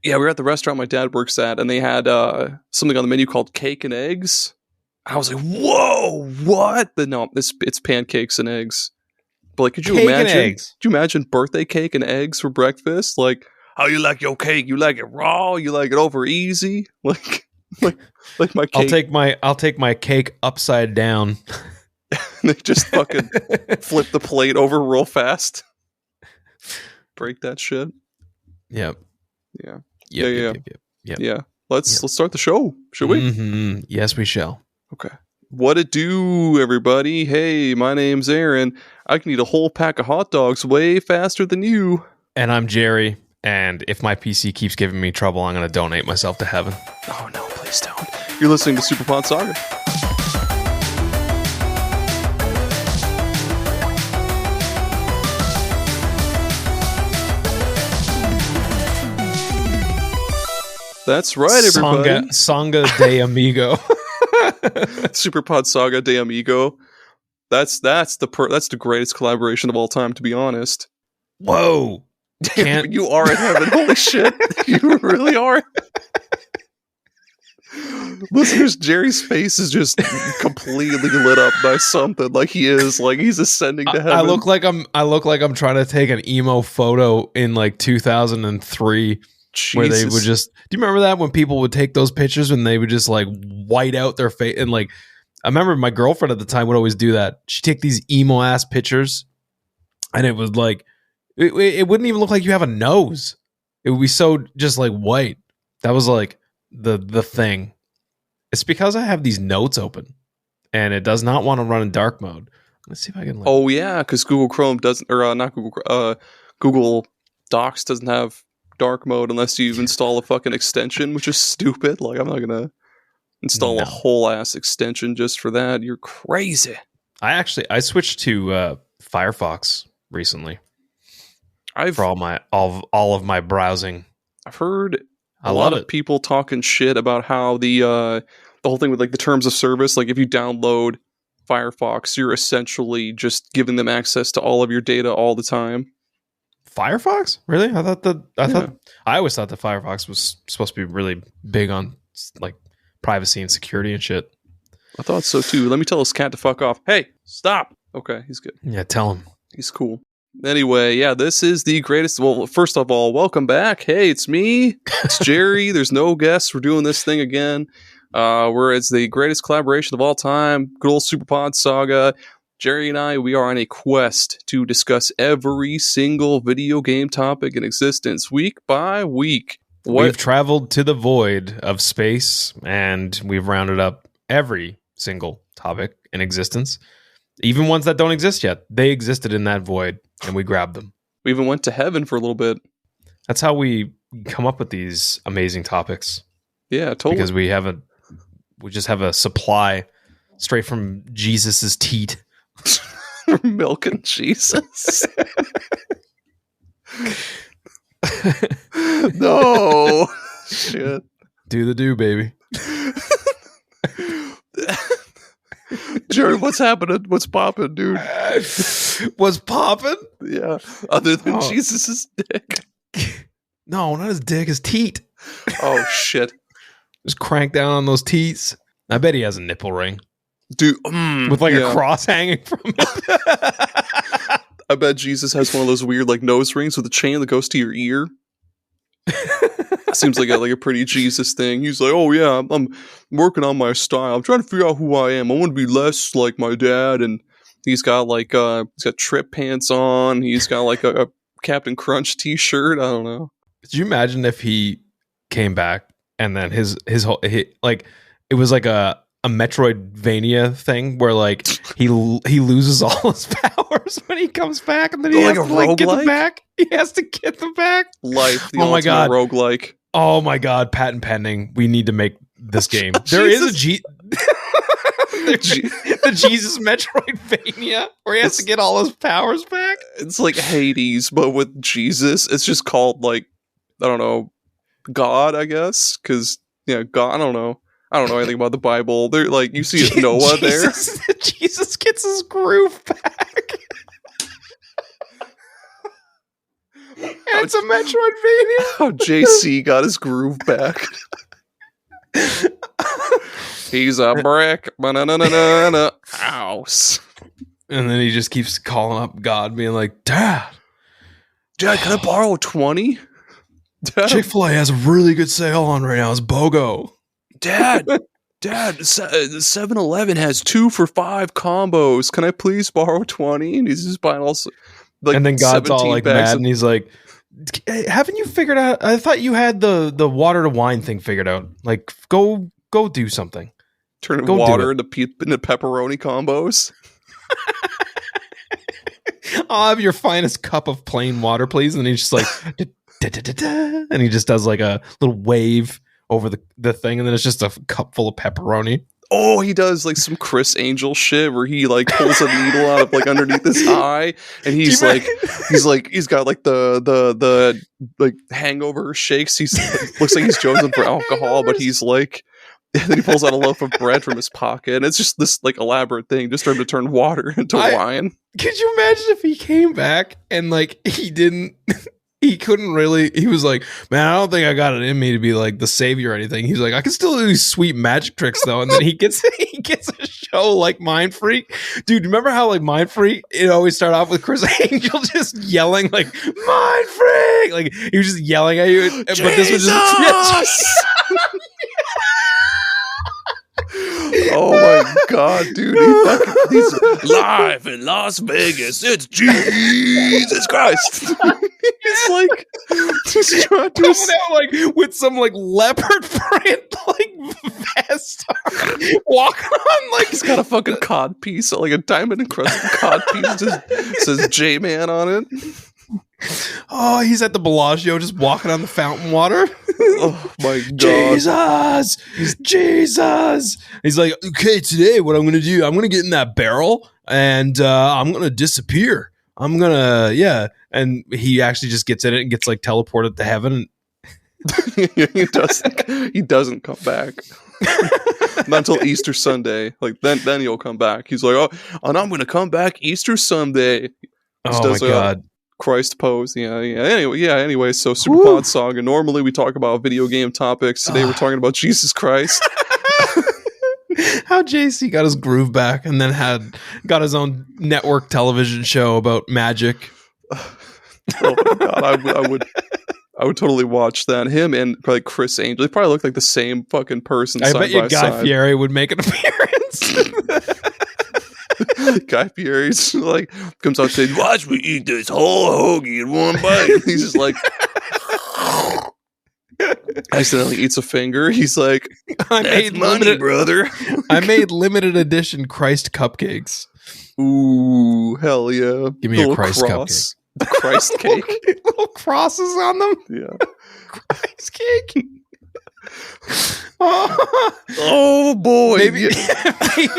Yeah, we were at the restaurant my dad works at, and they had something on the menu called cake and eggs. I was like, "Whoa, what?" But no, it's pancakes and eggs. But like, could you imagine birthday cake and eggs for breakfast? Like, how you like your cake? You like it raw? You like it over easy? Like my cake. I'll take my cake upside down. They just fucking flip the plate over real fast. Break that shit. Yep. Yeah. Yep. Yeah. Let's start the show, shall we? Mm-hmm. Yes, we shall. Okay. What it do, everybody? Hey, my name's Aaron. I can eat a whole pack of hot dogs way faster than you. And I'm Gerry. And if my PC keeps giving me trouble, I'm going to donate myself to heaven. Oh no, please don't. You're listening to superpodsaga. That's right, everybody. Sangha de Amigo. Superpodsaga de Amigo. That's the greatest collaboration of all time, to be honest. Whoa. You are in heaven. Holy shit. You really are. Listeners, Gerry's face is just completely lit up by something. Like he's ascending to heaven. I look like I'm trying to take an emo photo in like 2003. Jesus. Where they would just, do you remember that when people would take those pictures and they would just like white out their face? And like, I remember my girlfriend at the time would always do that. She'd take these emo ass pictures and it was like, it wouldn't even look like you have a nose. It would be so just like white. That was like the thing. It's because I have these notes open and it does not want to run in dark mode. Let's see if I can. Oh yeah, because Google Chrome doesn't, or not Google, Google Docs doesn't have dark mode unless you install a fucking extension, which is stupid. Like, I'm not gonna install a whole ass extension just for that. You're crazy. I switched to Firefox recently. For all of my browsing. I've heard a lot of people talking shit about how the whole thing with like the terms of service, like if you download Firefox, you're essentially just giving them access to all of your data all the time. Firefox? Really? I always thought that Firefox was supposed to be really big on like privacy and security and shit. I thought so too. Let me tell this cat to fuck off. Hey, stop. Okay, he's good. Yeah, tell him. He's cool. Anyway, yeah, this is the greatest. Well, first of all, welcome back. Hey, it's me. It's Gerry. There's no guests. We're doing this thing again. It's the greatest collaboration of all time. Good old Superpodsaga. Gerry and I, we are on a quest to discuss every single video game topic in existence, week by week. We've traveled to the void of space, and we've rounded up every single topic in existence. Even ones that don't exist yet. They existed in that void, and we grabbed them. We even went to heaven for a little bit. That's how we come up with these amazing topics. Yeah, totally. Because we just have a supply straight from Jesus's teat. Milking Jesus. No. Shit. Do the do, baby. Gerry, what's happening? What's popping, dude? What's popping? Yeah. Other than Jesus's dick. No, not his dick, his teat. Oh, shit. Just crank down on those teats. I bet he has a nipple ring. Dude, with like a cross hanging from it. I bet Jesus has one of those weird like nose rings with a chain that goes to your ear. Seems like a pretty Jesus thing. He's like, oh yeah, I'm working on my style. I'm trying to figure out who I am. I want to be less like my dad. And he's got like he's got trip pants on. He's got like a Captain Crunch t-shirt. I don't know. Could you imagine if he came back and then his whole like it was like a Metroidvania thing where like he loses all his powers when he comes back, and then he has to like get them back. He has to get them back. Life, the ultimate roguelike. Oh my god, patent pending. We need to make this game. There is a the Jesus Metroidvania where he has to get all his powers back. It's like Hades, but with Jesus. It's just called like, I don't know, God, I guess, because God. I don't know anything about the Bible. They're like, you see Noah there. Jesus gets his groove back. It's a Metroidvania. How JC got his groove back. He's a brick. House. And then he just keeps calling up God, being like, Dad, can I borrow 20? Chick-fil-A has a really good sale on right now. It's BOGO. Dad, the 7-Eleven has 2 for $5 combos. Can I please borrow 20? And he's just buying all, like, and then God's all like mad, and he's like, hey, haven't you figured out? I thought you had the water to wine thing figured out. Like, go do something. Turn water into pepperoni combos. I'll have your finest cup of plain water, please. And he's just like, and he just does like a little wave over the thing, and then it's just a cup full of pepperoni. Oh, he does like some Chris Angel shit where he like pulls a needle out of like underneath his eye, and he's got like the like hangover shakes. He's looks like he's jonesing for alcohol, but he's like, and then he pulls out a loaf of bread from his pocket, and it's just this like elaborate thing just for him to turn water into wine. Could you imagine if he came back and like he couldn't really, he was like, man, I don't think I got it in me to be like the savior or anything. He's like, I can still do these sweet magic tricks though. And then he gets a show like Mind Freak. Dude, remember how like Mind Freak, it always started off with Chris Angel just yelling like, Mind Freak! Like he was just yelling at you. But this was just... Oh my god, dude. He's live in Las Vegas. It's Jesus Christ. He's like just trying to coming out like with some like leopard print like vest on, walking on like he's got a fucking cod piece, like a diamond encrusted cod piece, just says J-Man on it. Oh, he's at the Bellagio just walking on the fountain water. Oh my god. Jesus. He's like, okay, today what I'm going to do, I'm going to get in that barrel and I'm going to disappear. I'm going to, and he actually just gets in it and gets like teleported to heaven. He doesn't come back. Not until Easter Sunday. Like then he'll come back. He's like, oh, and I'm going to come back Easter Sunday. Oh my god. Christ pose. Anyway, so superpodsaga. Normally we talk about video game topics. Today we're talking about Jesus Christ. How JC got his groove back and then got his own network television show about magic. Oh my god, I would totally watch that. Him and like Chris Angel. They probably look like the same fucking person. I bet you Guy Fieri would make an appearance. Guy Fieri's like comes out saying, "Watch me eat this whole hoagie in one bite." And he's just like, accidentally eats a finger. He's like, "I made money, brother." I made limited edition Christ cupcakes. Ooh, hell yeah! Give me a Christ cupcake. The Christ cake, little crosses on them. Yeah, Christ cake. Oh boy, maybe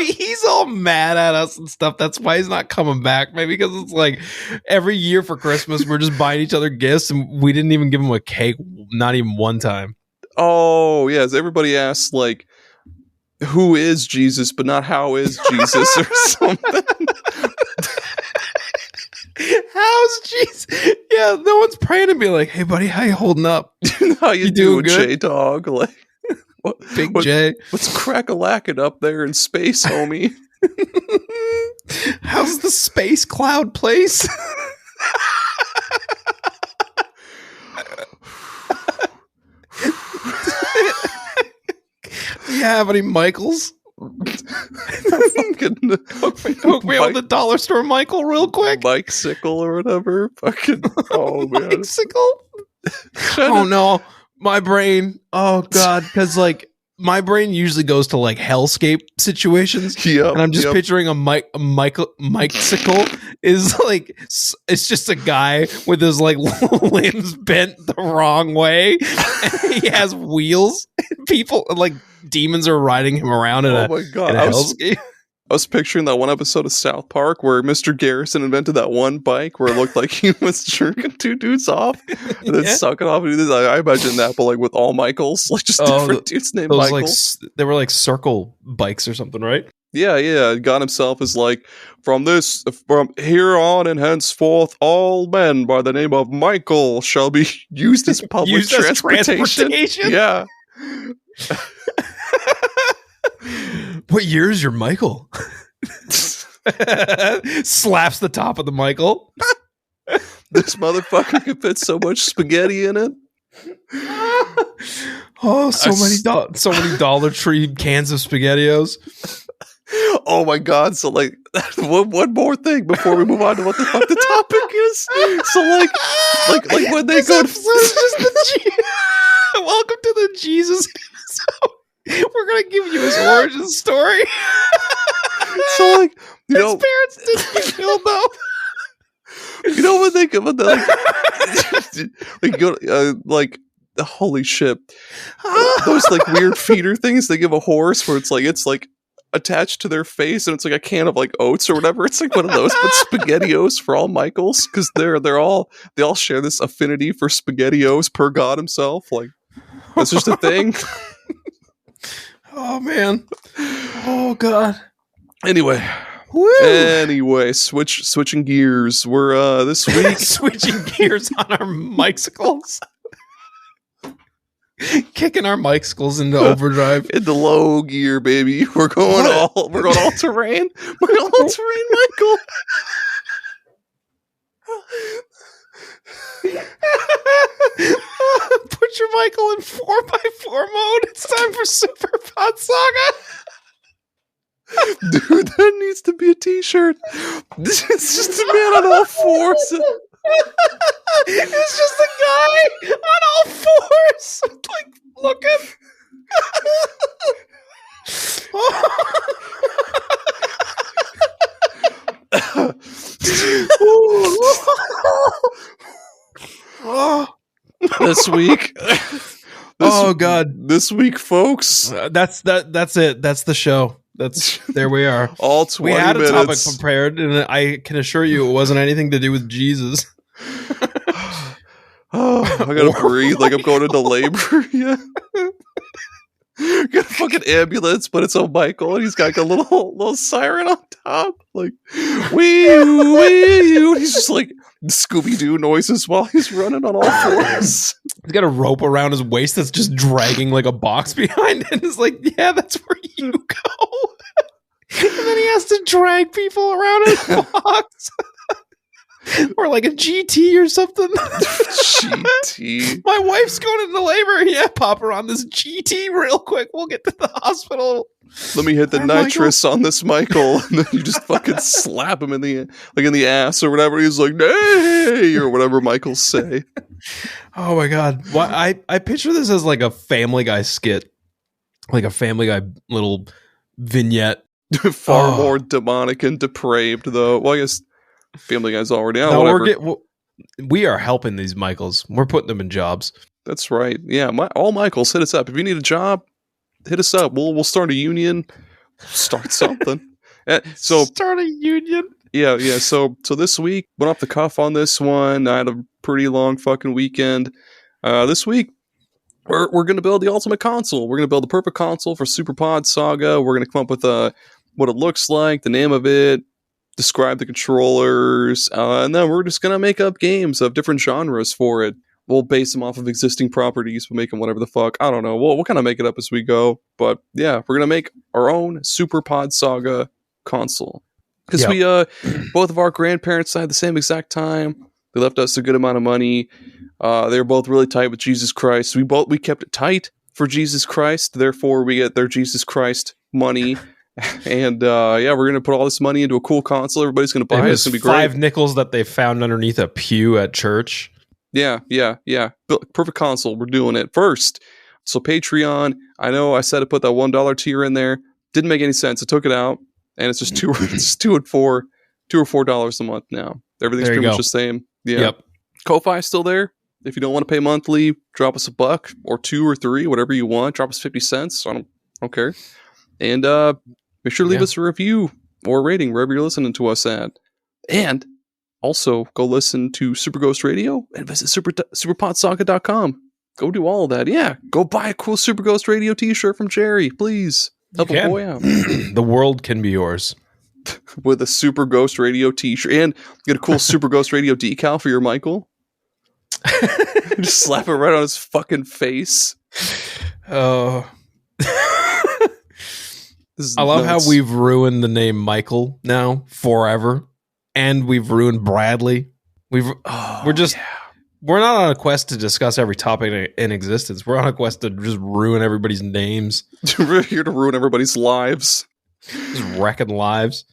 he's all mad at us and stuff. That's why he's not coming back. Maybe because it's like every year for Christmas we're just buying each other gifts and we didn't even give him a cake, not even one time. Oh yes, everybody asks like, who is Jesus, but not how is Jesus or something. How's Jesus? Yeah, no one's praying to be like, hey buddy, how you holding up? How you doing, J-Dog? Like, Big J. What's crack-a-lacking up there in space, homie? How's the space cloud place? Do you have any Michaels? Hook me on the dollar store, Michael, real quick. Bicycle or whatever. Fucking oh man. Bicycle. Oh no, my brain. Oh god, because like my brain usually goes to like hellscape situations. Yep, and I'm just picturing a Michael is like it's just a guy with his like limbs bent the wrong way, and he has wheels. People like demons are riding him around in hellscape. I was picturing that one episode of South Park where Mr. Garrison invented that one bike where it looked like he was jerking two dudes off and then sucking off and do this. I imagine that, but like with all Michaels, like just different dudes named Michael. They were like circle bikes or something, right? Yeah. God himself is like, from here on and henceforth, all men by the name of Michael shall be used as public transportation. Yeah. What year is your Michael? Slaps the top of the Michael. This motherfucker can fit so much spaghetti in it. Oh, so many Dollar Tree cans of SpaghettiOs. Oh my God! So like, one more thing before we move on to what the fuck the topic is. So like when they go. Welcome to the Jesus episode. We're gonna give you his origin story. So like, his parents didn't get killed though. You know when they come with like holy shit, those like weird feeder things they give a horse where it's like attached to their face and it's like a can of like oats or whatever. It's like one of those, but SpaghettiOs for all Michaels, because they all share this affinity for SpaghettiOs per God himself. Like that's just a thing. Oh man. Oh God. Anyway, switching gears. We're this week switching gears on our Micicles. Kicking our Micicles into overdrive. Into low gear, baby. We're going all terrain. We're going all terrain, Michael. Put your Michael in 4x4 mode. It's time for superpodsaga. Dude, that needs to be a t-shirt. It's just a man on all fours. It's just a guy on all fours, like looking. This week. This week, folks. That's it. That's the show. There we are. All 20 We had minutes. a topic prepared, and I can assure you it wasn't anything to do with Jesus. Oh, I gotta breathe like I'm going into labor. Yeah. Got a fucking ambulance, but it's a Michael, and he's got like a little siren on top. Like, wee. He's just like Scooby-Doo noises while he's running on all fours. He's got a rope around his waist that's just dragging like a box behind it. It's like, yeah, that's where you go. And then he has to drag people around in a box. Or like a GT or something. GT. My wife's going into labor. Yeah, pop her on this GT real quick. We'll get to the hospital. Let me hit the nitrous on this Michael, and then you just fucking slap him in the ass or whatever. He's like, "Nay," or whatever Michaels say. Oh my God! I picture this as like a Family Guy skit, like a Family Guy little vignette. Far more demonic and depraved, though. Well, I guess Family Guy's already out. We are helping these Michaels. We're putting them in jobs. That's right. Yeah, all Michaels, hit us up. If you need a job, hit us up. We'll start a union. Start something. Start a union. Yeah. So this week, went off the cuff on this one. I had a pretty long fucking weekend. This week, we're going to build the ultimate console. We're going to build the perfect console for superpodsaga. We're going to come up with what it looks like, the name of it, describe the controllers, and then we're just going to make up games of different genres for it. We'll base them off of existing properties. We'll make them whatever the fuck. I don't know. We'll kind of make it up as we go. But yeah, we're going to make our own superpodsaga console. Because we both of our grandparents died at the same exact time. They left us a good amount of money. They were both really tight with Jesus Christ. We kept it tight for Jesus Christ. Therefore, we get their Jesus Christ money. And we're going to put all this money into a cool console. Everybody's going to buy it. It's going to be great. 5 nickels that they found underneath a pew at church. Yeah. Perfect console. We're doing it first. So Patreon, I know I said to put that $1 tier in there. Didn't make any sense. I took it out, and it's just $2 or $4 a month now. Everything's pretty much the same. Yeah. Yep. Ko-Fi's still there. If you don't want to pay monthly, drop us $1 or $2 or $3, whatever you want. Drop us 50 cents. I don't care. And make sure to leave us a review or a rating wherever you're listening to us at. And also go listen to Super Ghost Radio and visit superpodsaga.com. Go do all of that. Yeah. Go buy a cool Super Ghost Radio t-shirt from Gerry, please. Help a boy out. The world can be yours. With a Super Ghost Radio t-shirt. And get a cool Super Ghost Radio decal for your Michael. Just slap it right on his fucking face. Oh. I love how we've ruined the name Michael now forever. And we've ruined Bradley. We're not on a quest to discuss every topic in existence. We're on a quest to just ruin everybody's names. We're here to ruin everybody's lives. Just wrecking lives.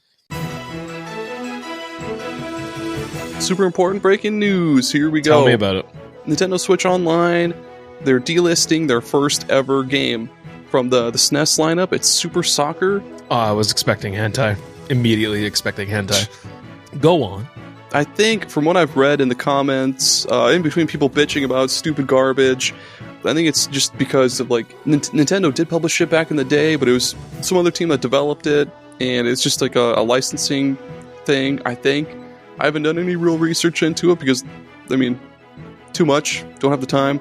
Super important breaking news. Here we go. Tell me about it. Nintendo Switch Online, they're delisting their first ever game from the SNES lineup. It's Super Soccer. Oh, I was expecting hentai. Immediately expecting hentai. Go on. I think, from what I've read in the comments, in between people bitching about stupid garbage, I think it's just because of, like, Nintendo did publish it back in the day, but it was some other team that developed it, and it's just like a licensing thing, I think. I haven't done any real research into it because, I mean, too much. Don't have the time.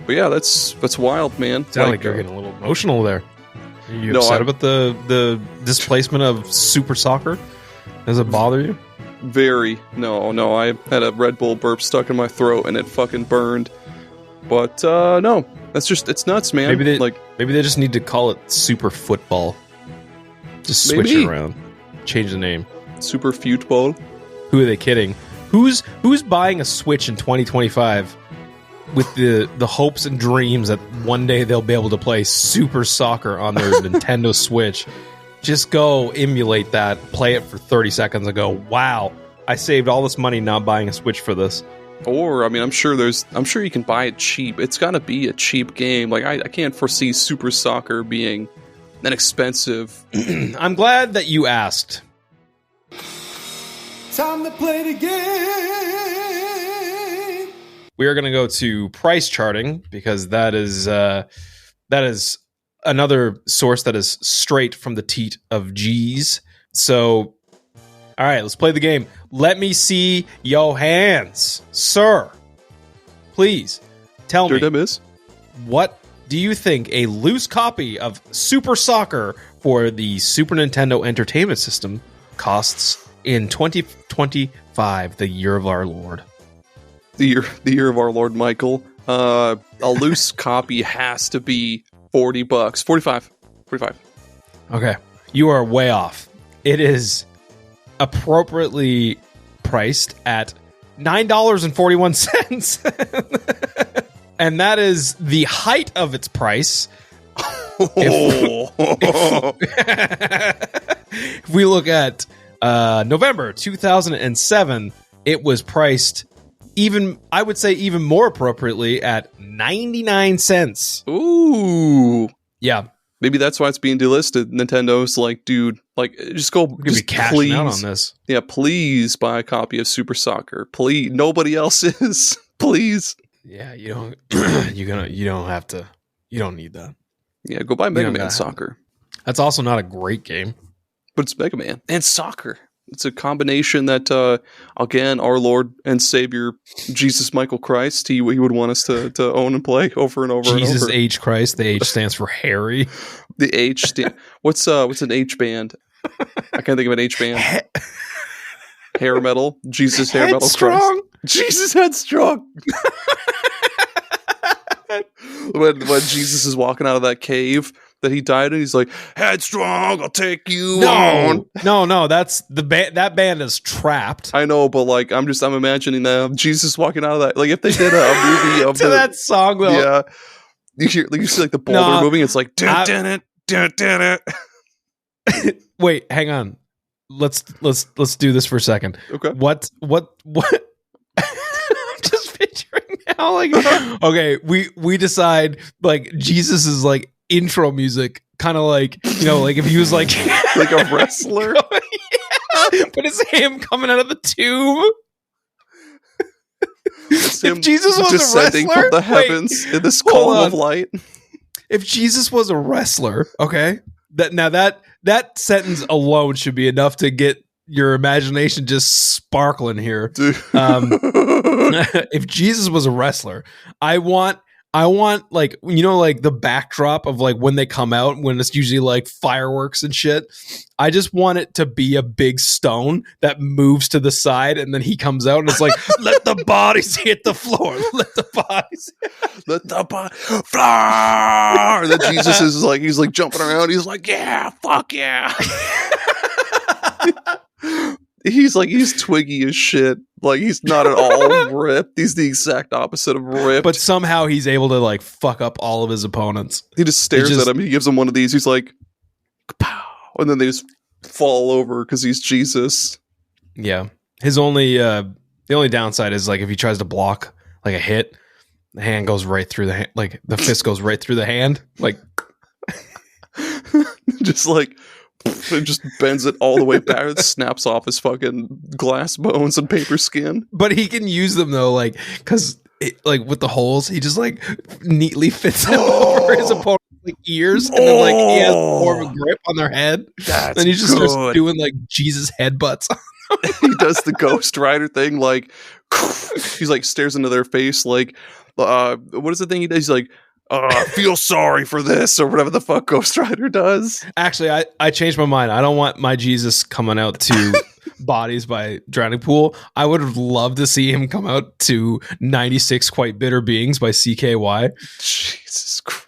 But yeah, that's wild, man. Sound like you're getting a little emotional there. Are you upset about the displacement of Super Soccer? Does it bother you? Very. No. I had a Red Bull burp stuck in my throat and it fucking burned. But no, it's nuts, man. Maybe they just need to call it Super Football. Just switch it around, change the name. Super Football. Who are they kidding? Who's buying a Switch in 2025 with the hopes and dreams that one day they'll be able to play Super Soccer on their Nintendo Switch? Just go emulate that, play it for 30 seconds and go, wow, I saved all this money not buying a Switch for this. Or, I mean, I'm sure you can buy it cheap. It's got to be a cheap game. Like, I can't foresee Super Soccer being an expensive. I'm glad that you asked. Time to play the game. We are going to go to price charting because that is another source that is straight from the teat of G's. So, all right, let's play the game. Let me see your hands, sir. Please tell me, what do you think a loose copy of Super Soccer for the Super Nintendo Entertainment System costs in 2025, the year of our Lord? The year of our Lord, Michael. A loose copy has to be $40. 45. Okay. You are way off. It is appropriately priced at $9.41. And that is the height of its price. If we look at November 2007, it was priced I would say even more appropriately at 99 cents. Ooh. Yeah. Maybe that's why it's being delisted. Nintendo's like, dude, like, just cashing out on this. Yeah, please buy a copy of Super Soccer. Please. Nobody else is. Please. Yeah, you don't have to. You don't need that. Yeah, go buy Mega Man Soccer. That's also not a great game. But it's Mega Man and soccer. It's a combination that, again, our Lord and Savior, Jesus Michael Christ, he would want us to own and play over and over Jesus and over. H. Christ. The H stands for Harry. The H. What's an H band? I can't think of an H band. Hair metal. Jesus Hair Metal Christ. Jesus Headstrong. when Jesus is walking out of that cave that he died in, he's like, headstrong, I'll take you on. No, that's the band. That band is Trapped. I know, but like, I'm imagining Jesus walking out of that. Like, if they did a movie of that song, though. Yeah, you see like the boulder moving. It's like, dun it. Wait, hang on. Let's do this for a second. Okay. What? I'm just picturing now. Like, okay, we decide like Jesus is like intro music, kind of like, like if he was like like a wrestler. Yeah, but it's him coming out of the tube. If Jesus was descending a wrestler from the heavens in this column of light. If Jesus was a wrestler, okay, that sentence alone should be enough to get your imagination just sparkling here. Dude. If Jesus was a wrestler, I want I want like, you know, like the backdrop of like when they come out, when it's usually like fireworks and shit. I just want it to be a big stone that moves to the side, and then he comes out and it's like, let the bodies hit the floor. Let the bodies let the body fly. And then Jesus is like, he's like jumping around. He's like, yeah, fuck yeah. He's twiggy as shit. Like, he's not at all ripped. He's the exact opposite of ripped. But somehow he's able to like fuck up all of his opponents. He just stares at him. He gives him one of these. He's like, pow. And then they just fall over because he's Jesus. Yeah. His only, the only downside is like if he tries to block like a hit, the hand goes right through the hand. Like the fist goes right through the hand. Like, just like, it just bends it all the way back. It snaps off his fucking glass bones and paper skin. But he can use them though, like, because like with the holes, he just like neatly fits them over his opponent's like ears, and then like he has more of a grip on their head. That's and he just good. starts doing like Jesus headbutts. He does the Ghost Rider thing, like he's like stares into their face, like what is the thing he does? He's like, feel sorry for this, or whatever the fuck Ghost Rider does. Actually, I changed my mind. I don't want my Jesus coming out to Bodies by Drowning Pool. I would have loved to see him come out to 96 Quite Bitter Beings by CKY. Jesus Christ.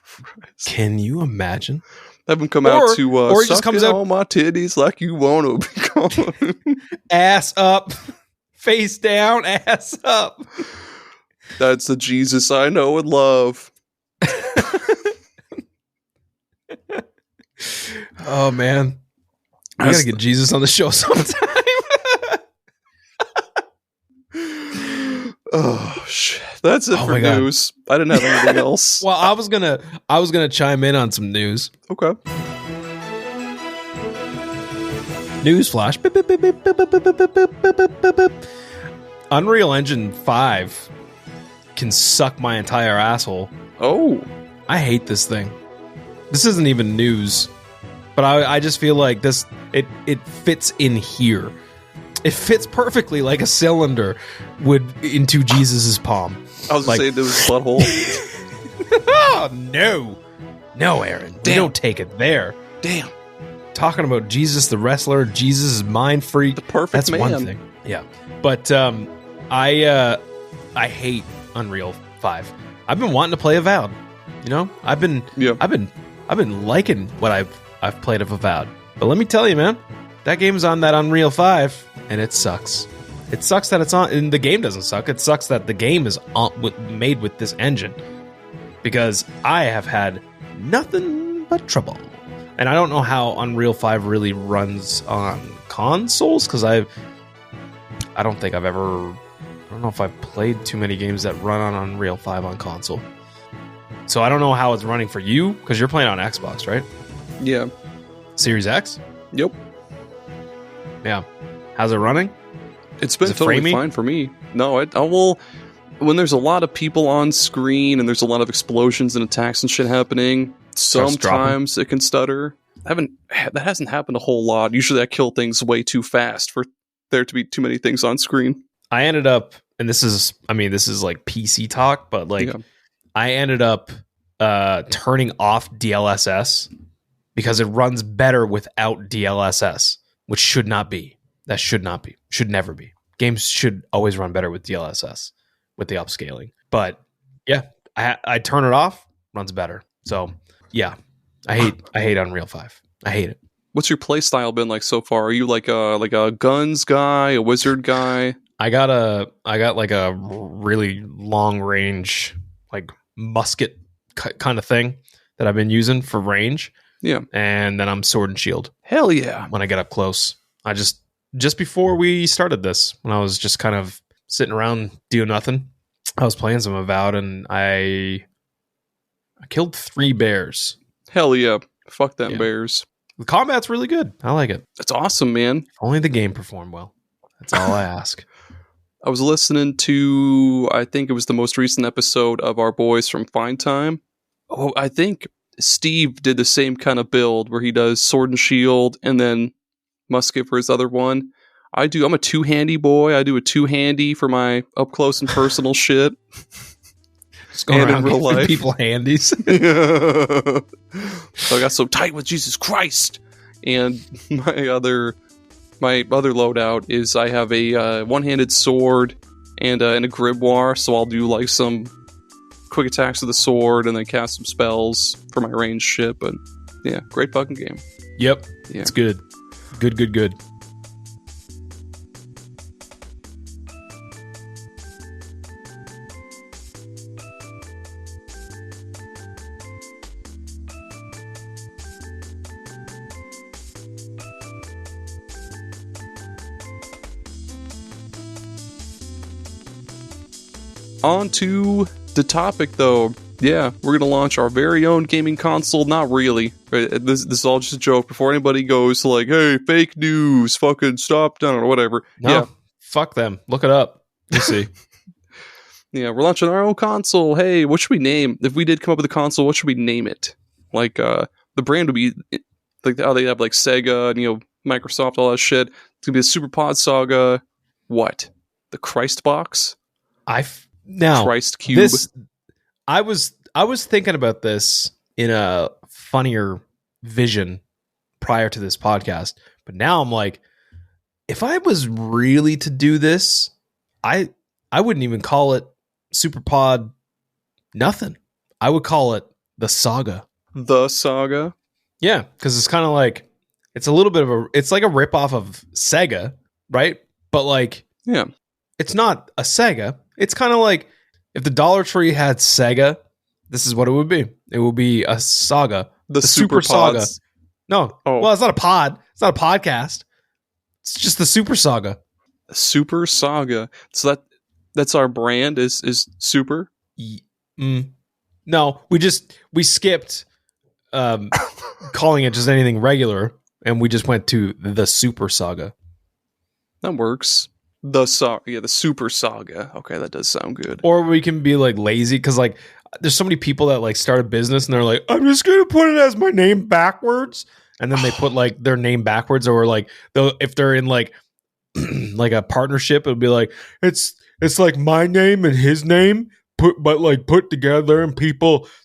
Can you imagine? Have him come out to or he just comes out all my titties like you want to become. Ass up, face down, ass up. That's the Jesus I know and love. Oh man, I gotta get Jesus on the show sometime. Oh shit, that's it for news. I didn't have anything else. Well, I was gonna chime in on some news. Okay. News flash. Unreal Engine 5 can suck my entire asshole. Oh, I hate this thing. This isn't even news, but I just feel like this it fits in here. It fits perfectly like a cylinder would into Jesus's palm. I was like, gonna say there was a butthole. Oh no, Aaron, you don't take it there. Damn, talking about Jesus the wrestler, Jesus is mind freak. The perfect That's man. one thing. Yeah, but I hate Unreal 5. I've been wanting to play Avowed. You know, I've been liking what I've played of Avowed. But let me tell you, man, that game's on that Unreal 5, and it sucks. It sucks that it's on, and the game doesn't suck. It sucks that the game is made with this engine, because I have had nothing but trouble. And I don't know how Unreal 5 really runs on consoles, because I don't know if I've played too many games that run on Unreal 5 on console. So I don't know how it's running for you, because you're playing on Xbox, right? Yeah. Series X? Yep. Yeah. How's it running? It's been totally fine for me. No, I will. When there's a lot of people on screen and there's a lot of explosions and attacks and shit happening, sometimes it can stutter. That hasn't happened a whole lot. Usually I kill things way too fast for there to be too many things on screen. I ended up, and this is like PC talk, but like I ended up turning off DLSS because it runs better without DLSS, which should not be. That should not be. Should never be. Games should always run better with DLSS, with the upscaling. But yeah, I turn it off, runs better. So yeah, I hate Unreal 5. I hate it. What's your play style been like so far? Are you like a guns guy, a wizard guy? I got like a really long range, like musket kind of thing that I've been using for range. Yeah. And then I'm sword and shield. Hell yeah. When I get up close. I just before we started this, when I was just kind of sitting around doing nothing, I was playing some Avowed, and I killed 3 bears. Hell yeah. Fuck them bears. The combat's really good. I like it. It's awesome, man. Only the game performed well. That's all I ask. I was listening to, I think it was the most recent episode of our boys from Fine Time. Oh, I think Steve did the same kind of build where he does sword and shield and then musket for his other one. I'm a two-handy boy. I do a two-handy for my up-close and personal shit. Just going and around in real giving life. people handies. So I got so tight with Jesus Christ. And my other loadout is I have a one-handed sword and a grimoire, so I'll do like some quick attacks with the sword and then cast some spells for my ranged shit. But yeah, great fucking game. Yep. Yeah. It's good. Good. On to the topic, though. Yeah, we're going to launch our very own gaming console. Not really. Right? This is all just a joke. Before anybody goes to like, hey, fake news, fucking stop, or whatever. No, yeah. Fuck them. Look it up. You'll see. Yeah, we're launching our own console. Hey, what should we name? If we did come up with a console, what should we name it? Like, the brand would be like how they have like Sega and, Microsoft, all that shit. It's going to be a superpodsaga. What? The Christ box? Now, Christ cube. I was thinking about this in a funnier vision prior to this podcast, but now I'm like, if I was really to do this, I wouldn't even call it Superpod nothing. I would call it the Saga. The Saga? Yeah, because it's kind of like, it's a little bit of it's like a ripoff of Sega, right? But like, yeah, it's not a Sega. It's kind of like if the Dollar Tree had Sega, this is what it would be. It would be a saga. The Super Saga. No. Oh. Well, it's not a pod. It's not a podcast. It's just the Super Saga. Super Saga. So that's our brand is Super? No, we skipped calling it just anything regular, and we just went to the Super Saga. That works. The Super Saga. Okay, that does sound good. Or we can be like lazy because like there's so many people that like start a business and they're like, I'm just gonna put it as my name backwards, and then they put like their name backwards, or like if they're in like like a partnership, it'll be like it's like my name and his name put together, and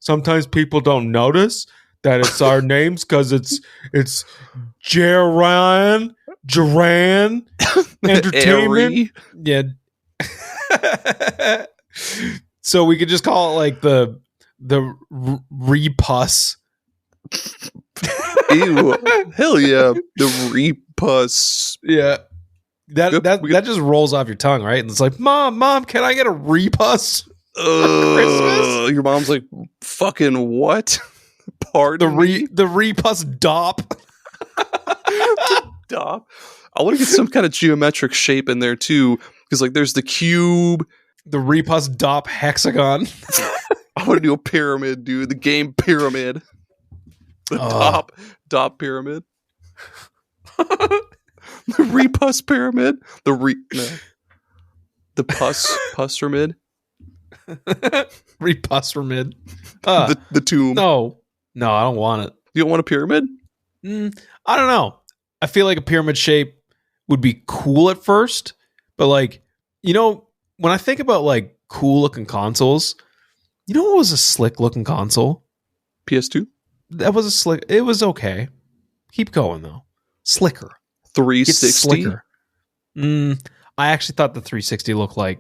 sometimes people don't notice that it's our names because it's Gerry Entertainment. Yeah. So we could just call it like the Repus. Ew. Hell yeah. The Repus. Yeah. That just rolls off your tongue, right? And it's like, Mom, can I get a Repus for Christmas? Your mom's like, fucking what? Pardon me? The Repus Dop. Dop. I want to get some kind of geometric shape in there too, because like there's the cube, the Repus Dop hexagon. I want to do a pyramid, dude. The game pyramid, the Dop pyramid, the Repus pyramid, the pus pyramid, Repus pyramid. The tomb. No, I don't want it. You don't want a pyramid? I don't know. I feel like a pyramid shape would be cool at first, but like, when I think about like cool looking consoles, what was a slick looking console? PS2? That was it was okay. Keep going though. Slicker. 360? Slicker. I actually thought the 360 looked like,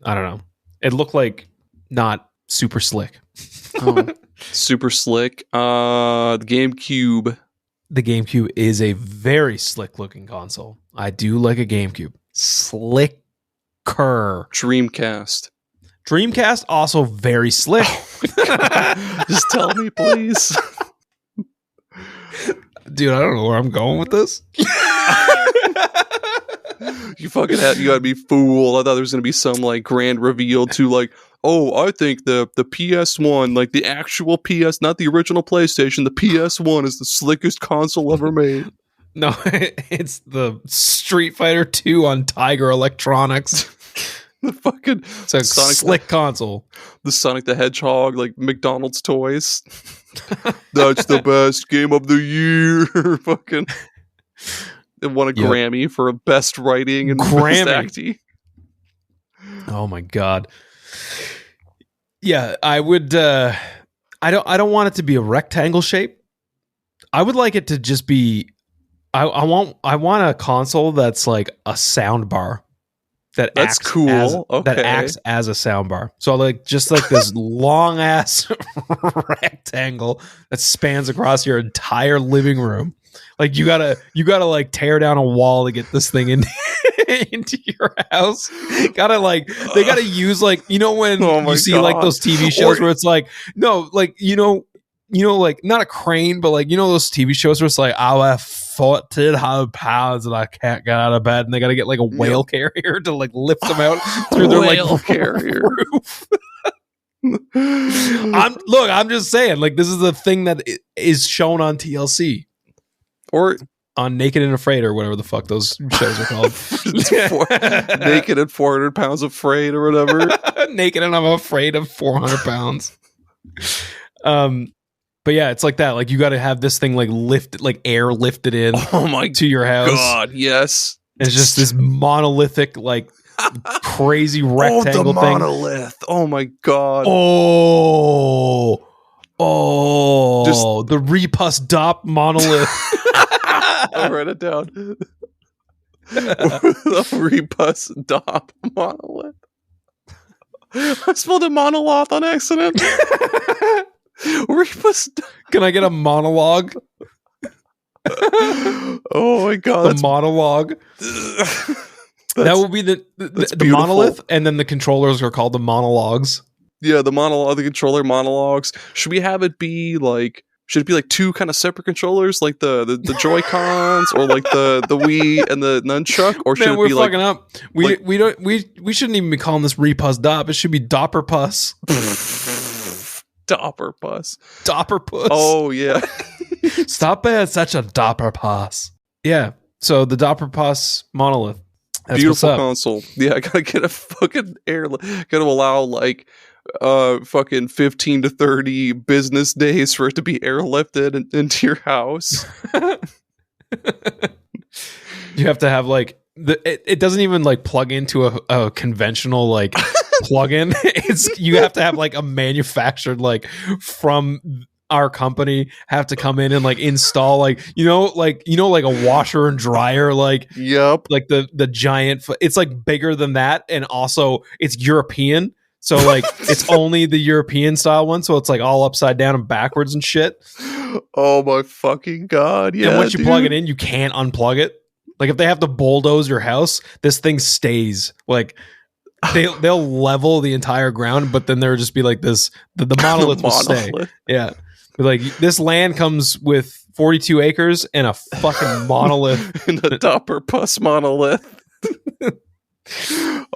I don't know. It looked like not super slick. Super slick. The GameCube. The GameCube is a very slick looking console. I do like a GameCube. Slicker. Dreamcast also very slick. Just tell me, please. Dude, I don't know where I'm going with this. You had me fooled. I thought there was going to be some like grand reveal to like, I think the PS1, like the actual PS, not the original PlayStation, the PS1 is the slickest console ever made. No, it's the Street Fighter 2 on Tiger Electronics. The fucking it's a slick console. The Sonic the Hedgehog, like McDonald's toys. That's the best game of the year. Fucking. It won a Grammy for best writing and best acting. Oh my god. Yeah, I would. I don't want it to be a rectangle shape. I would like it to just be. I want a console that's like a sound bar that That's acts cool. as, okay. that acts as a sound bar. So like just like this long ass rectangle that spans across your entire living room. Like you gotta like tear down a wall to get this thing into your house. They gotta use like, you know, when you see like those TV shows where it's like, no, like, you know, like not a crane, but like, you know, those TV shows where it's like, I have 1,400 pounds and I can't get out of bed, and they got to get like a whale carrier to like lift them out through their like carrier roof. I'm just saying, like, this is the thing that is shown on TLC or on Naked and Afraid or whatever the fuck those shows are called. Naked and 400 pounds afraid or whatever. Naked and I'm afraid of 400 pounds. But yeah, it's like that. Like you got to have this thing like lifted, like air lifted in. Oh my to your house. God, yes. It's just this monolithic, like crazy rectangle the thing. monolith. Oh my God. Just the Repus Dop monolith. I'll write it down. The Repus Dop monolith. I spelled a monoloth on accident. Can I get a monologue? Oh my God, the monologue. That will be the monolith, and then the controllers are called the monologues. Yeah, the controller monologues. Should we have it be like? Should it be like two kind of separate controllers, like the Joy-Cons, or like the Wii and the nunchuck, or should it be like? Up. We shouldn't even be calling this Repus Dop. It should be Doprepus. Doprepus. Oh yeah. Stop being such a Doprepus. Yeah. So the Doprepus Monolith. That's beautiful console. Yeah, I gotta get a fucking gotta allow like fucking 15 to 30 business days for it to be airlifted into your house. You have to have like it doesn't even like plug into a conventional like plug-in. You have to have like a manufactured like from our company have to come in and like install like a washer and dryer, like yep, like the giant it's like bigger than that, and also it's European, so like it's only the European style one, so it's like all upside down and backwards and shit. Oh my fucking God. Yeah, and once you plug it in, you can't unplug it. Like if they have to bulldoze your house, this thing stays. Like they'll level the entire ground, but then there'll just be like this the monolith will stay. Yeah. But like this land comes with 42 acres and a fucking monolith. And a Doprepus monolith.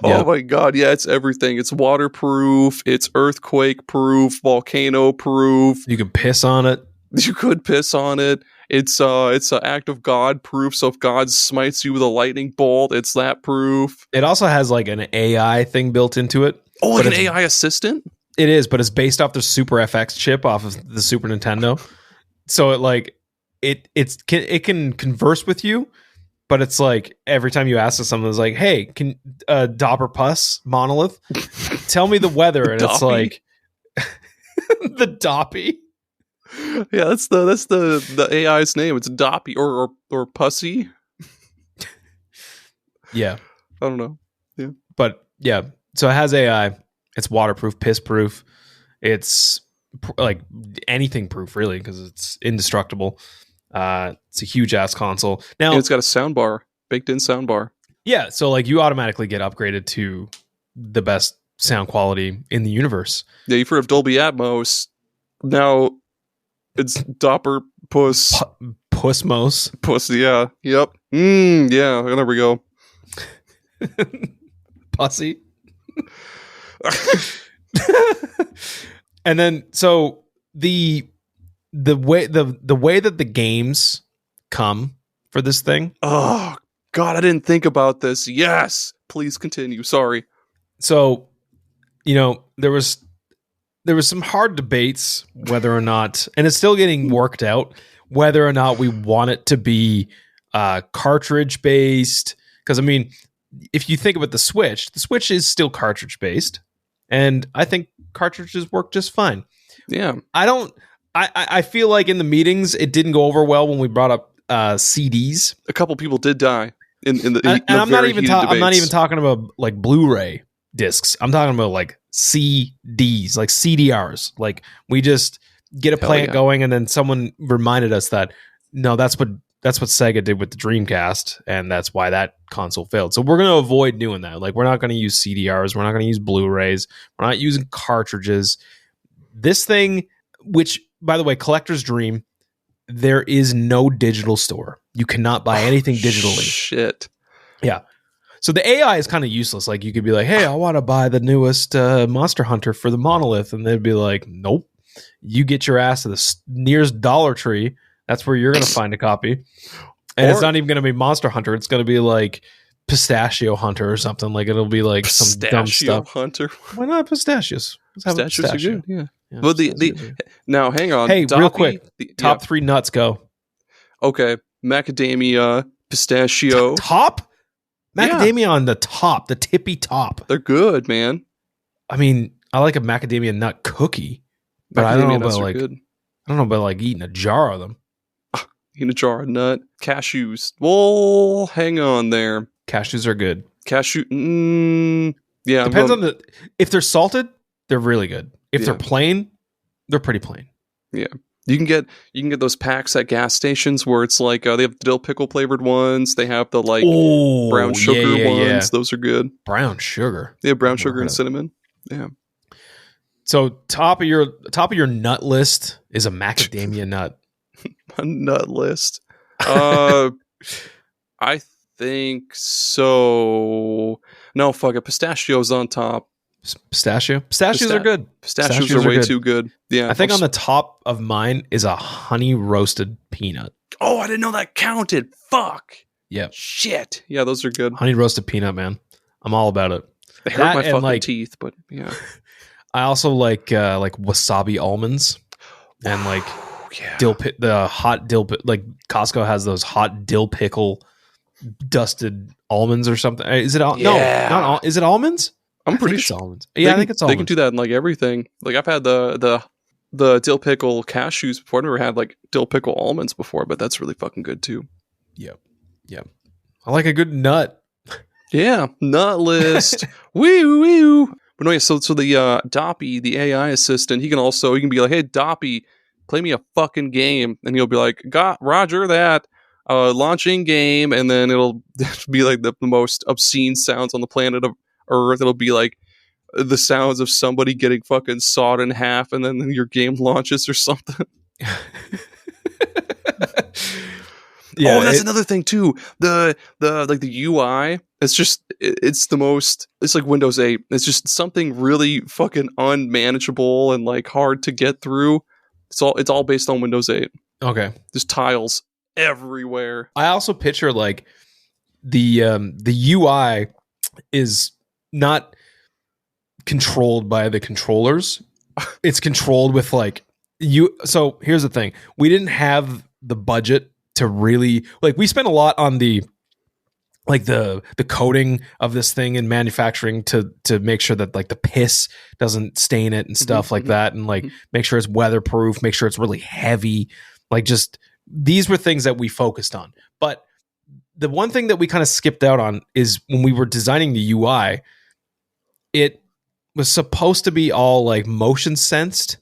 Oh my God. Yeah, it's everything. It's waterproof, it's earthquake proof, volcano proof. You can piss on it. You could piss on it. It's an act of God proof. So if God smites you with a lightning bolt, it's that proof. It also has like an AI thing built into it. Oh, like an AI assistant? It is, but it's based off the Super FX chip off of the Super Nintendo. So it like it can converse with you, but it's like every time you ask someone, it's like, "Hey, can Doprepus Monolith tell me the weather?" And it's like the Doppy. Yeah, that's the AI's name. It's Doppy or Pussy. Yeah, I don't know. Yeah, but yeah, so it has AI. It's waterproof, piss proof. It's like anything proof, really, because it's indestructible. It's a huge ass console. Now and it's got a soundbar, baked in soundbar. Yeah, so like you automatically get upgraded to the best sound quality in the universe. Yeah, you've heard of Dolby Atmos. Now it's Doprepus Pussmos. Puss, yeah. Yep. Yeah, there we go. Pussy. And then so the way that the games come for this thing. Oh God, I didn't think about this. Yes, please continue. Sorry. So, you know, there was some hard debates whether or not, and it's still getting worked out, whether or not we want it to be cartridge based. Because I mean, if you think about the Switch is still cartridge based. And I think cartridges work just fine. Yeah. I feel like in the meetings, it didn't go over well when we brought up CDs. A couple people did die in the and the I'm not very even heated I'm not debates. even talking about like Blu-ray discs. I'm talking about like CDs, like CDRs. Like we just get a plant going, and then someone reminded us that no, that's what Sega did with the Dreamcast, and that's why that console failed. So we're going to avoid doing that. Like we're not going to use CDRs, we're not going to use Blu-rays, we're not using cartridges. This thing, which by the way, collector's dream, there is no digital store. You cannot buy anything digitally. Shit. Yeah. So the AI is kind of useless. Like you could be like, hey, I want to buy the newest Monster Hunter for the Monolith. And they'd be like, nope. You get your ass to the nearest Dollar Tree. That's where you're going to find a copy. And it's not even going to be Monster Hunter. It's going to be like Pistachio Hunter or something. Like it'll be like some dumb stuff. Hunter. Why not pistachios? Pistachios are good. Yeah. Well, now hang on. Hey, real quick. Top 3 nuts, go. Okay. Macadamia, pistachio. Top? Macadamia on the top, the tippy top. They're good, man. I mean, I like a macadamia nut cookie, but I don't know about like eating a jar of them. Eating a jar of nut. Cashews. Well, hang on there. Cashews are good. Cashew. Yeah. Depends on if they're salted, they're really good. If they're plain, they're pretty plain. Yeah. You can get those packs at gas stations where it's like they have dill pickle flavored ones. They have the like brown sugar ones. Yeah. Those are good. Brown sugar. Yeah, brown sugar and cinnamon. Yeah. So top of your nut list is a macadamia nut. A nut list. I think so. No, fuck it. Pistachios on top. Pistachios are good. Pistachios are way too good. Yeah. I think on the top of mine is a honey roasted peanut. Oh, I didn't know that counted. Fuck. Yeah. Shit. Yeah, those are good. Honey roasted peanut, man. I'm all about it. They hurt my fucking teeth, but yeah. I also like wasabi almonds and like the hot dill. Like Costco has those hot dill pickle dusted almonds or something. Is it? No, not all. Is it almonds? I'm pretty sure it's almonds. Yeah, I think it's almonds. They can do that in like everything. Like I've had the dill pickle cashews before. I never had like dill pickle almonds before, but that's really fucking good too. Yep. I like a good nut. Yeah, nut list. Woo. But no, yeah. So the Doppy, the AI assistant, he can be like, hey Doppy, play me a fucking game, and he'll be like, got Roger that. Launching game, and then it'll be like the most obscene sounds on the planet of Earth. It'll be like the sounds of somebody getting fucking sawed in half, and then your game launches or something. Yeah. Oh, that's another thing too. The UI. It's like Windows 8. It's just something really fucking unmanageable and like hard to get through. It's all based on Windows 8. Okay. There's tiles everywhere. I also picture like the UI is not controlled by the controllers. It's controlled with like you. So here's the thing: we didn't have the budget to really like. We spent a lot on the coding of this thing and manufacturing to make sure that like the piss doesn't stain it and stuff like that, and like make sure it's weatherproof, make sure it's really heavy. Like just these were things that we focused on. But the one thing that we kind of skipped out on is when we were designing the UI, it was supposed to be all like motion sensed,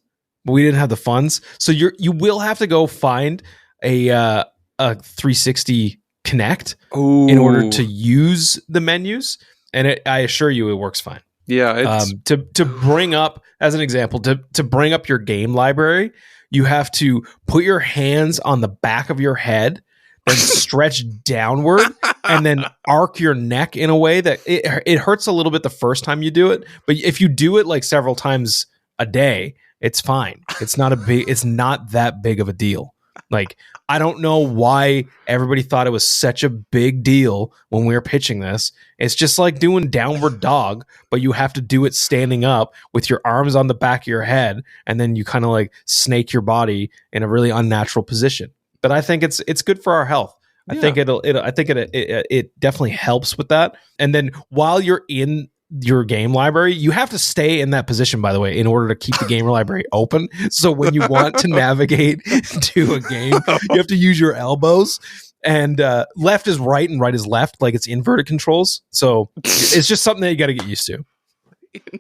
but we didn't have the funds. So you will have to go find a 360 Connect in order to use the menus, and I assure you it works fine. Yeah, to bring up, as an example, to bring up your game library, you have to put your hands on the back of your head, then stretch downward, and then arc your neck in a way that it hurts a little bit the first time you do it, but if you do it like several times a day, it's fine. It's not that big of a deal. Like, I don't know why everybody thought it was such a big deal when we were pitching this. It's just like doing downward dog, but you have to do it standing up with your arms on the back of your head, and then you kind of like snake your body in a really unnatural position. But I think it's good for our health. I think it definitely helps with that. And then while you're in your game library, you have to stay in that position, by the way, in order to keep the game library open. So when you want to navigate to a game, you have to use your elbows. And left is right and right is left, like it's inverted controls. So it's just something that you got to get used to.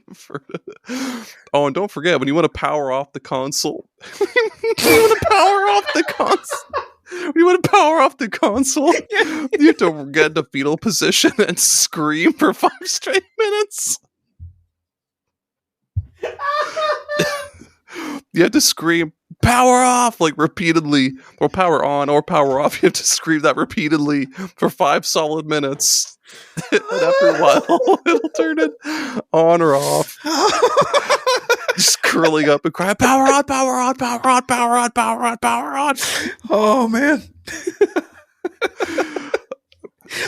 Inverted. Oh, and don't forget, when you want to power off the console, when you want to power off the console, you have to get into fetal position and scream for 5 straight minutes. You have to scream power off like repeatedly, or power on or power off. You have to scream that repeatedly for 5 solid minutes. And after a while, it'll turn it on or off. Just curling up and crying, power on, power on, power on, power on, power on, power on. Oh, man.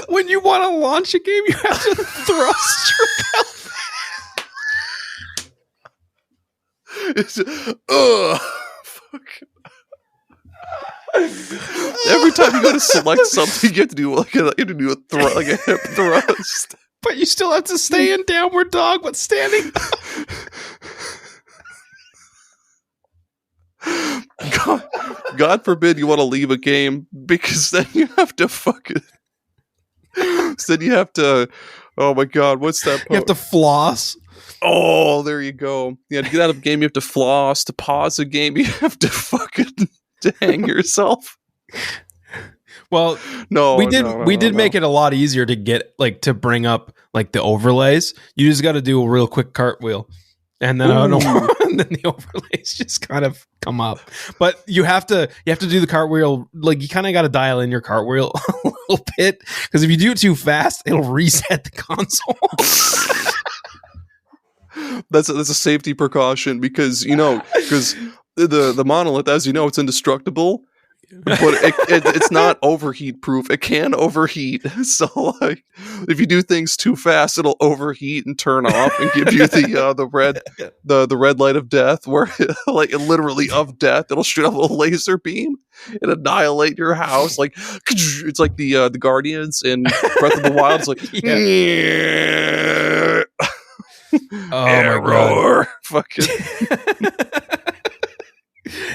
When you want to launch a game, you have to thrust your pelvis. Fuck. Every time you go to select something, you have to do a hip thrust. But you still have to stay in downward dog, but standing. God forbid you want to leave a game, because then you have to oh my god, what's that? You have to floss. Oh, there you go. Yeah, to get out of a game, you have to floss. To pause a game, you have to to hang yourself. Well, we did make it a lot easier to get to bring up the overlays. You just got to do a real quick cartwheel, and then and then the overlays just kind of come up. But you have to do the cartwheel. You kind of got to dial in your cartwheel a little bit, because if you do it too fast, it'll reset the console. That's a safety precaution, because the monolith, as you know, it's indestructible, but it's not overheat proof. It can overheat, so if you do things too fast, it'll overheat and turn off and give you the red light of death, where literally of death. It'll shoot up a laser beam and annihilate your house. It's like the Guardians in Breath of the Wild. It's like oh error. My god! Fucking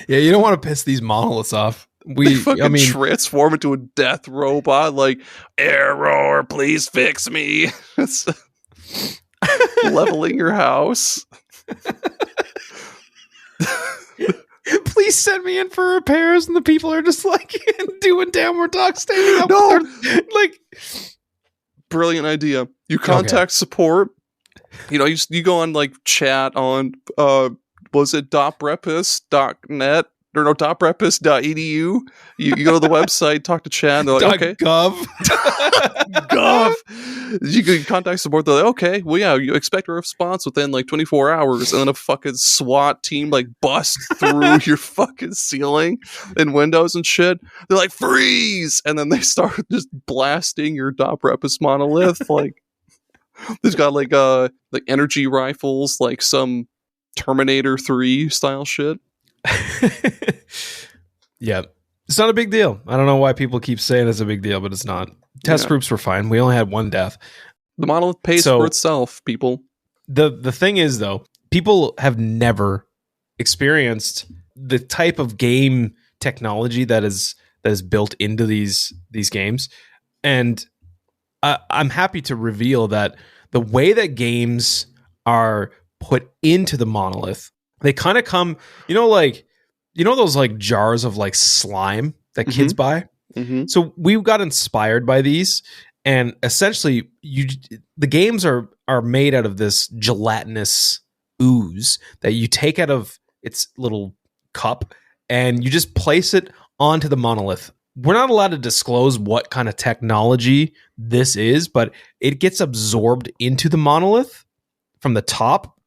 yeah, you don't want to piss these monoliths off. Transform into a death robot. Error, please fix me. It's leveling your house. Please send me in for repairs, and the people are just doing downward dog, standing up. No, brilliant idea. You contact support. You go on chat on was it doprepus.net or no, doprepus.edu. You go to the website, talk to chat, and they're like, okay. Gov. You can contact support. They're like, okay, well, yeah, you expect a response within 24 hours, and then a fucking SWAT team busts through your fucking ceiling and windows and shit. They're like, freeze! And then they start just blasting your Doprepus Monolith. There's got energy rifles, some Terminator 3 style shit. Yeah, it's not a big deal. I don't know why people keep saying it's a big deal, but it's not. Test groups were fine. We only had 1 death. The monolith pays for itself, people. The thing is, though, people have never experienced the type of game technology that is built into these games, and I'm happy to reveal that the way that games are put into the monolith, they kind of come, those jars of slime that kids buy. Mm-hmm. So we got inspired by these, and essentially the games are made out of this gelatinous ooze that you take out of its little cup, and you just place it onto the monolith. We're not allowed to disclose what kind of technology this is, but it gets absorbed into the monolith from the top.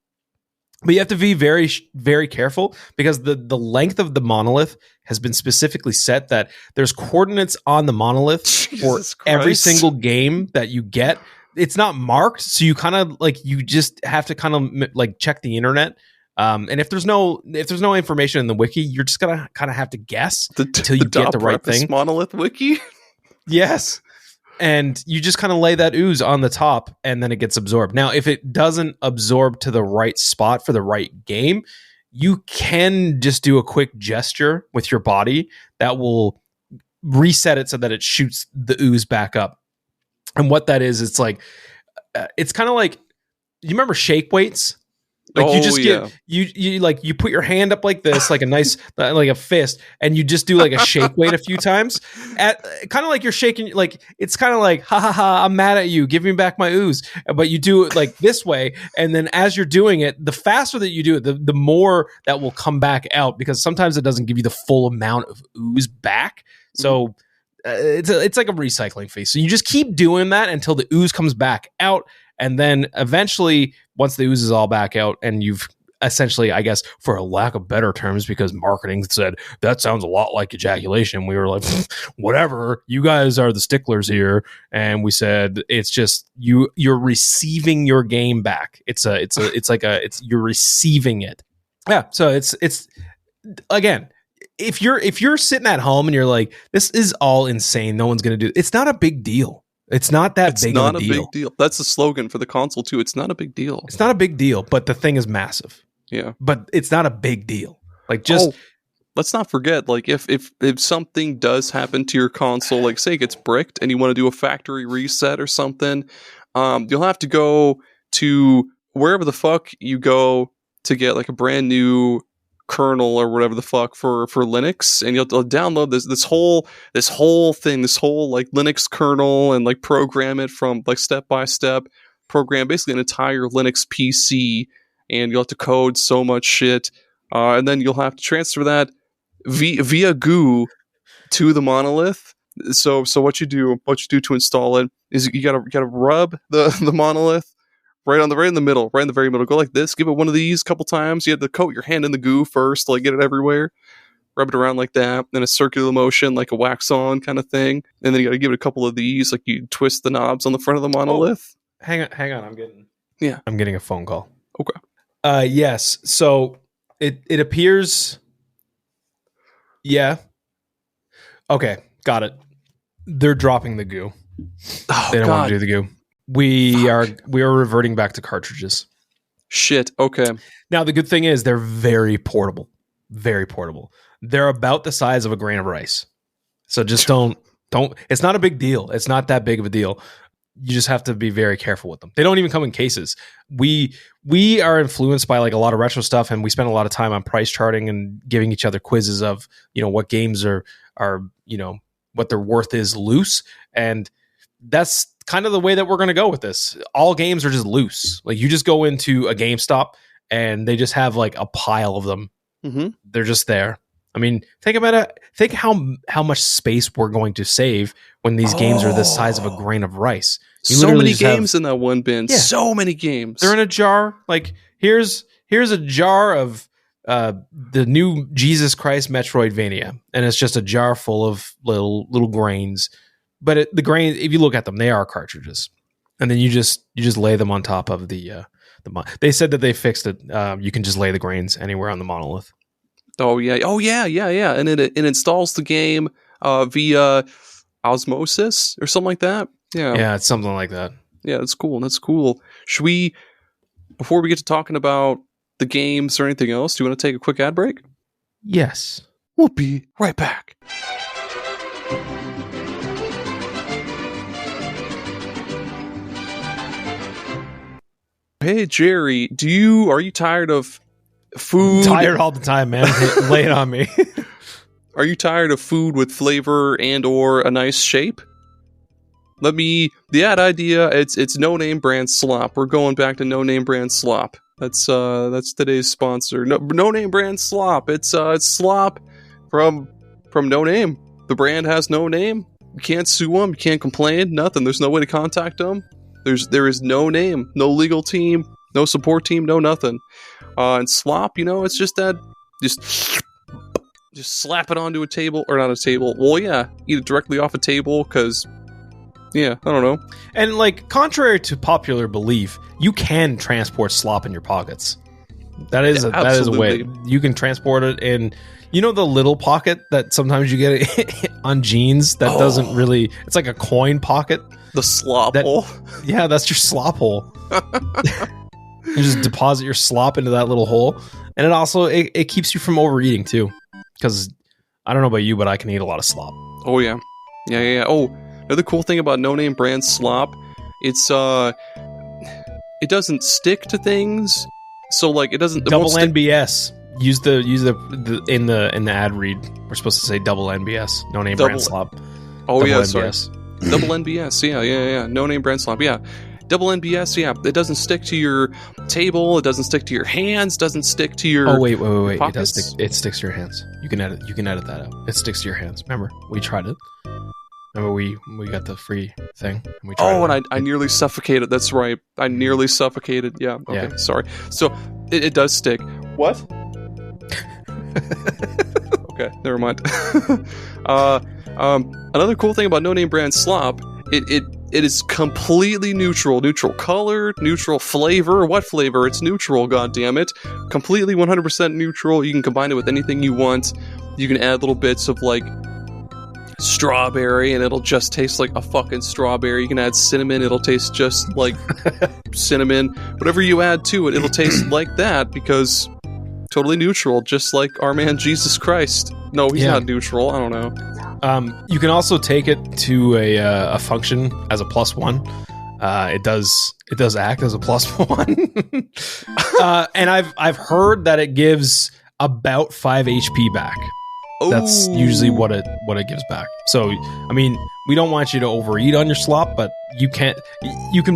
But you have to be very, very careful, because the length of the monolith has been specifically set that there's coordinates on the monolith for every single game that you get. It's not marked, so you kind of you just have to kind of check the internet. And if there's no information in the wiki, you're just gonna kind of have to guess until you get the right thing. Monolith wiki. Yes. And you just kind of lay that ooze on the top, and then it gets absorbed. Now, if it doesn't absorb to the right spot for the right game, you can just do a quick gesture with your body that will reset it so that it shoots the ooze back up. And what that is, it's like, it's kind of like, you remember shake weights? Like you just get you like you put your hand up like this, like a nice like a fist, and you just do like a shake weight a few times. At kind of like you're shaking, like it's kind of like ha ha ha, I'm mad at you, give me back my ooze. But you do it like this way, and then as you're doing it, the faster that you do it, the more that will come back out, because sometimes it doesn't give you the full amount of ooze back. So it's like a recycling fee. So you just keep doing that until the ooze comes back out. And then eventually, once the ooze is all back out, and you've essentially, I guess, for a lack of better terms, because marketing said that sounds a lot like ejaculation, we were like, whatever, you guys are the sticklers here, and we said it's just you're receiving your game back. You're receiving it. Yeah. So it's again, if you're sitting at home and you're like, this is all insane, no one's gonna do it. It's not a big deal. It's not that big of a deal. It's not a big deal. That's the slogan for the console, too. It's not a big deal. It's not a big deal, but the thing is massive. Yeah. But it's not a big deal. Like, just... let's not forget, like, if something does happen to your console, like, say it gets bricked, and you want to do a factory reset or something, you'll have to go to wherever the fuck you go to get, like, a brand new kernel or whatever the fuck for Linux, and you'll download this whole thing, this whole like Linux kernel, and like program it from like step by step, program basically an entire Linux PC, and you'll have to code so much shit, and then you'll have to transfer that via GUI to the monolith. So what you do to install it is you gotta rub the monolith right in the very middle. Go like this. Give it one of these a couple times. You have to coat your hand in the goo first to like get it everywhere. Rub it around like that. Then a circular motion, like a wax on kind of thing. And then you got to give it a couple of these, like you twist the knobs on the front of the monolith. Oh, hang on. I'm getting a phone call. Okay. Yes. So it appears. Yeah. Okay. Got it. They're dropping the goo. They don't want to do the goo. We are reverting back to cartridges. Shit. Okay. Now the good thing is they're very portable. Very portable. They're about the size of a grain of rice. So just don't. It's not a big deal. It's not that big of a deal. You just have to be very careful with them. They don't even come in cases. We are influenced by like a lot of retro stuff, and we spend a lot of time on price charting and giving each other quizzes of, you know, what games are you know, what their worth is loose, and that's kind of the way that we're going to go with this. All games are just loose. Like you just go into a GameStop and they just have like a pile of them. Mm-hmm. They're just there. I mean, think about it. Think how much space we're going to save when these games are the size of a grain of rice. So many games in that one bin. Yeah. So many games. They're in a jar. Like here's a jar of the new Jesus Christ Metroidvania, and it's just a jar full of little grains. But the grains, if you look at them, they are cartridges, and then you just lay them on top of the. They said that they fixed it. You can just lay the grains anywhere on the monolith. Oh yeah, and it installs the game via osmosis or something like that. Yeah, it's something like that. Yeah, that's cool. Should we, before we get to talking about the games or anything else, do you want to take a quick ad break? Yes, we'll be right back. Hey Jerry, are you tired of food? I'm tired all the time, man. Lay it on me. Are you tired of food with flavor and or a nice shape? The ad idea, it's No Name Brand Slop. We're going back to No Name Brand Slop. That's today's sponsor. No Name Brand Slop. It's slop from No Name. The brand has no name. You can't sue them. You can't complain. Nothing. There's no way to contact them. There is no name, no legal team, no support team, no nothing. And slop, it's just that, just slap it onto a table, or not a table. Well, yeah, eat it directly off a table, because, yeah, I don't know. And, like, contrary to popular belief, you can transport slop in your pockets. That is a way. You can transport it in. You know the little pocket that sometimes you get on jeans that doesn't really... It's like a coin pocket. The slop hole? Yeah, that's your slop hole. You just deposit your slop into that little hole. And it also... It keeps you from overeating, too. Because, I don't know about you, but I can eat a lot of slop. Oh, yeah. Yeah. Oh, another cool thing about no-name brand slop, it's... It doesn't stick to things. So, like, it doesn't... Double NBS. Use the in the ad read. We're supposed to say double NBS, no name brand slop. Oh double yeah, NBS. sorry. Double NBS. Yeah. No name brand slop. Yeah, double NBS. Yeah, it doesn't stick to your table. It doesn't stick to your hands. Doesn't stick to your. Oh wait. Pockets. It does stick. It sticks to your hands. You can edit that out. It sticks to your hands. Remember, we tried it. Remember, we got the free thing. And we tried and I nearly suffocated. That's right. I nearly suffocated. Yeah. Okay. Yeah. Sorry. So it does stick. What? Okay, never mind. Another cool thing about no name brand slop, it is completely neutral color, neutral flavor. What flavor? It's neutral, goddammit. Completely 100% neutral. You can combine it with anything you want. You can add little bits of like strawberry and it'll just taste like a fucking strawberry. You can add cinnamon, it'll taste just like cinnamon. Whatever you add to it, it'll taste like that because totally neutral, just like our man Jesus Christ. No, he's not neutral. I don't know. You can also take it to a function as a +1. It does act as a +1. And I've heard that it gives about 5 HP back. Ooh. That's usually what it gives back. So I mean, we don't want you to overeat on your slop, but you can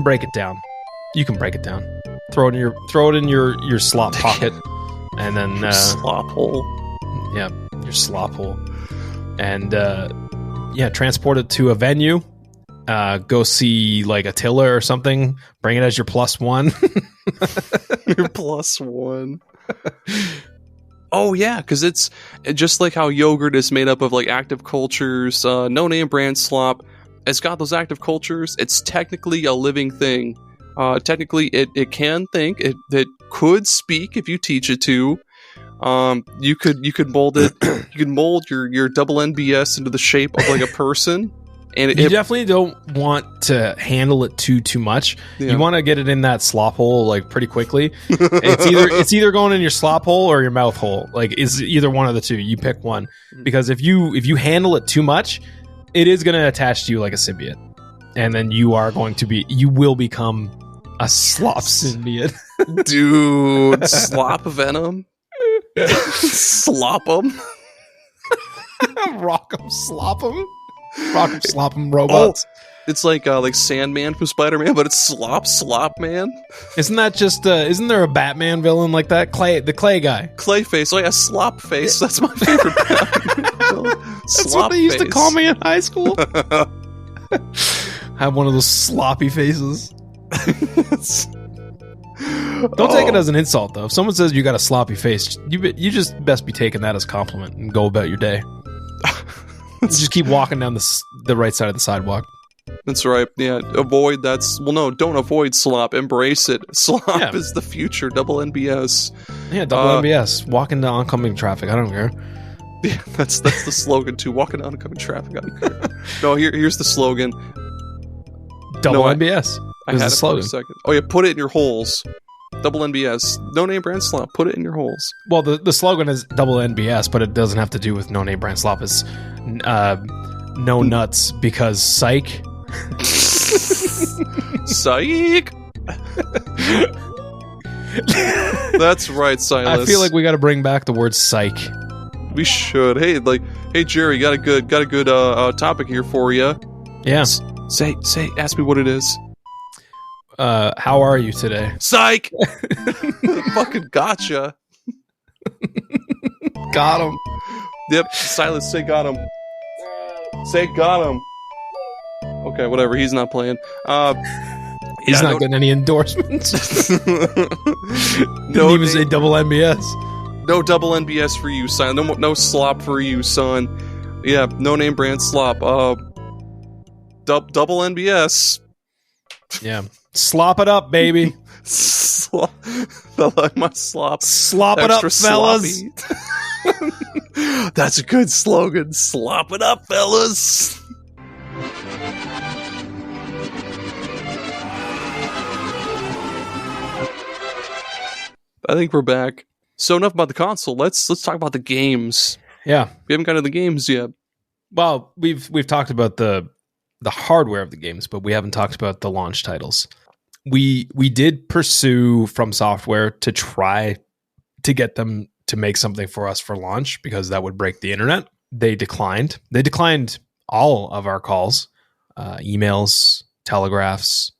break it down. You can break it down. Throw it in your slop pocket. And then your slop hole. Yeah, your slop hole. And transport it to a venue. Go see like Attila or something. Bring it as your +1. Your +1. Oh yeah, because it's just like how yogurt is made up of like active cultures. No name brand slop. It's got those active cultures. It's technically a living thing. Technically, it can think. It could speak if you teach it to. You could mold it. You could mold your double NBS into the shape of like a person. And you definitely don't want to handle it too much. Yeah. You want to get it in that slop hole like pretty quickly. It's either going in your slop hole or your mouth hole. Like it's either one of the two. You pick one because if you handle it too much, it is going to attach to you like a symbiote, and then you will become a slop symbiote. Dude, slop venom. Slop 'em. Rock 'em, slop 'em. Rock 'em, slop 'em robots. Oh, it's like Sandman from Spider-Man, but it's Slop Man. Isn't that just isn't there a Batman villain like that? The clay guy. Clayface. Oh yeah, Slop Face. That's my favorite That's what they used to call me in high school. Have one of those sloppy faces. Don't take it as an insult, though. If someone says you got a sloppy face, you just best be taking that as a compliment and go about your day. Just keep walking down the right side of the sidewalk. That's right. Yeah, don't avoid slop. Embrace it. Slop is the future. Double NBS. Yeah, double NBS. Walk into oncoming traffic. I don't care. Yeah, that's the slogan too. Walk into oncoming traffic. I don't care. No, here's the slogan. Double NBS. I had it for a second. Oh yeah, put it in your holes. Double NBS. No name brand slop. Put it in your holes. Well, the slogan is double NBS, but it doesn't have to do with no name brand slop. It's no nuts because psych. Psych. That's right, Silas. I feel like we got to bring back the word psych. We should. Hey, Gerry, got a good topic here for you. Yeah. Ask me what it is. How are you today? Psych! Fucking gotcha. Got him. Yep, Silas, say got him. Say got him. Okay, whatever, he's not playing. He's not getting any endorsements. Didn't even say double NBS. No double NBS for you, son. No slop for you, son. Yeah, no name brand slop. Double NBS. Yeah. Slop it up, baby. Slop. I like my slop. Slop it up, fellas. That's a good slogan. Slop it up, fellas. I think we're back. So enough about the console. Let's talk about the games. Yeah, we haven't gotten to the games yet. Well, we've talked about the hardware of the games, but we haven't talked about the launch titles. We did pursue From Software to try to get them to make something for us for launch because that would break the internet. They declined. They declined all of our calls, emails, telegraphs.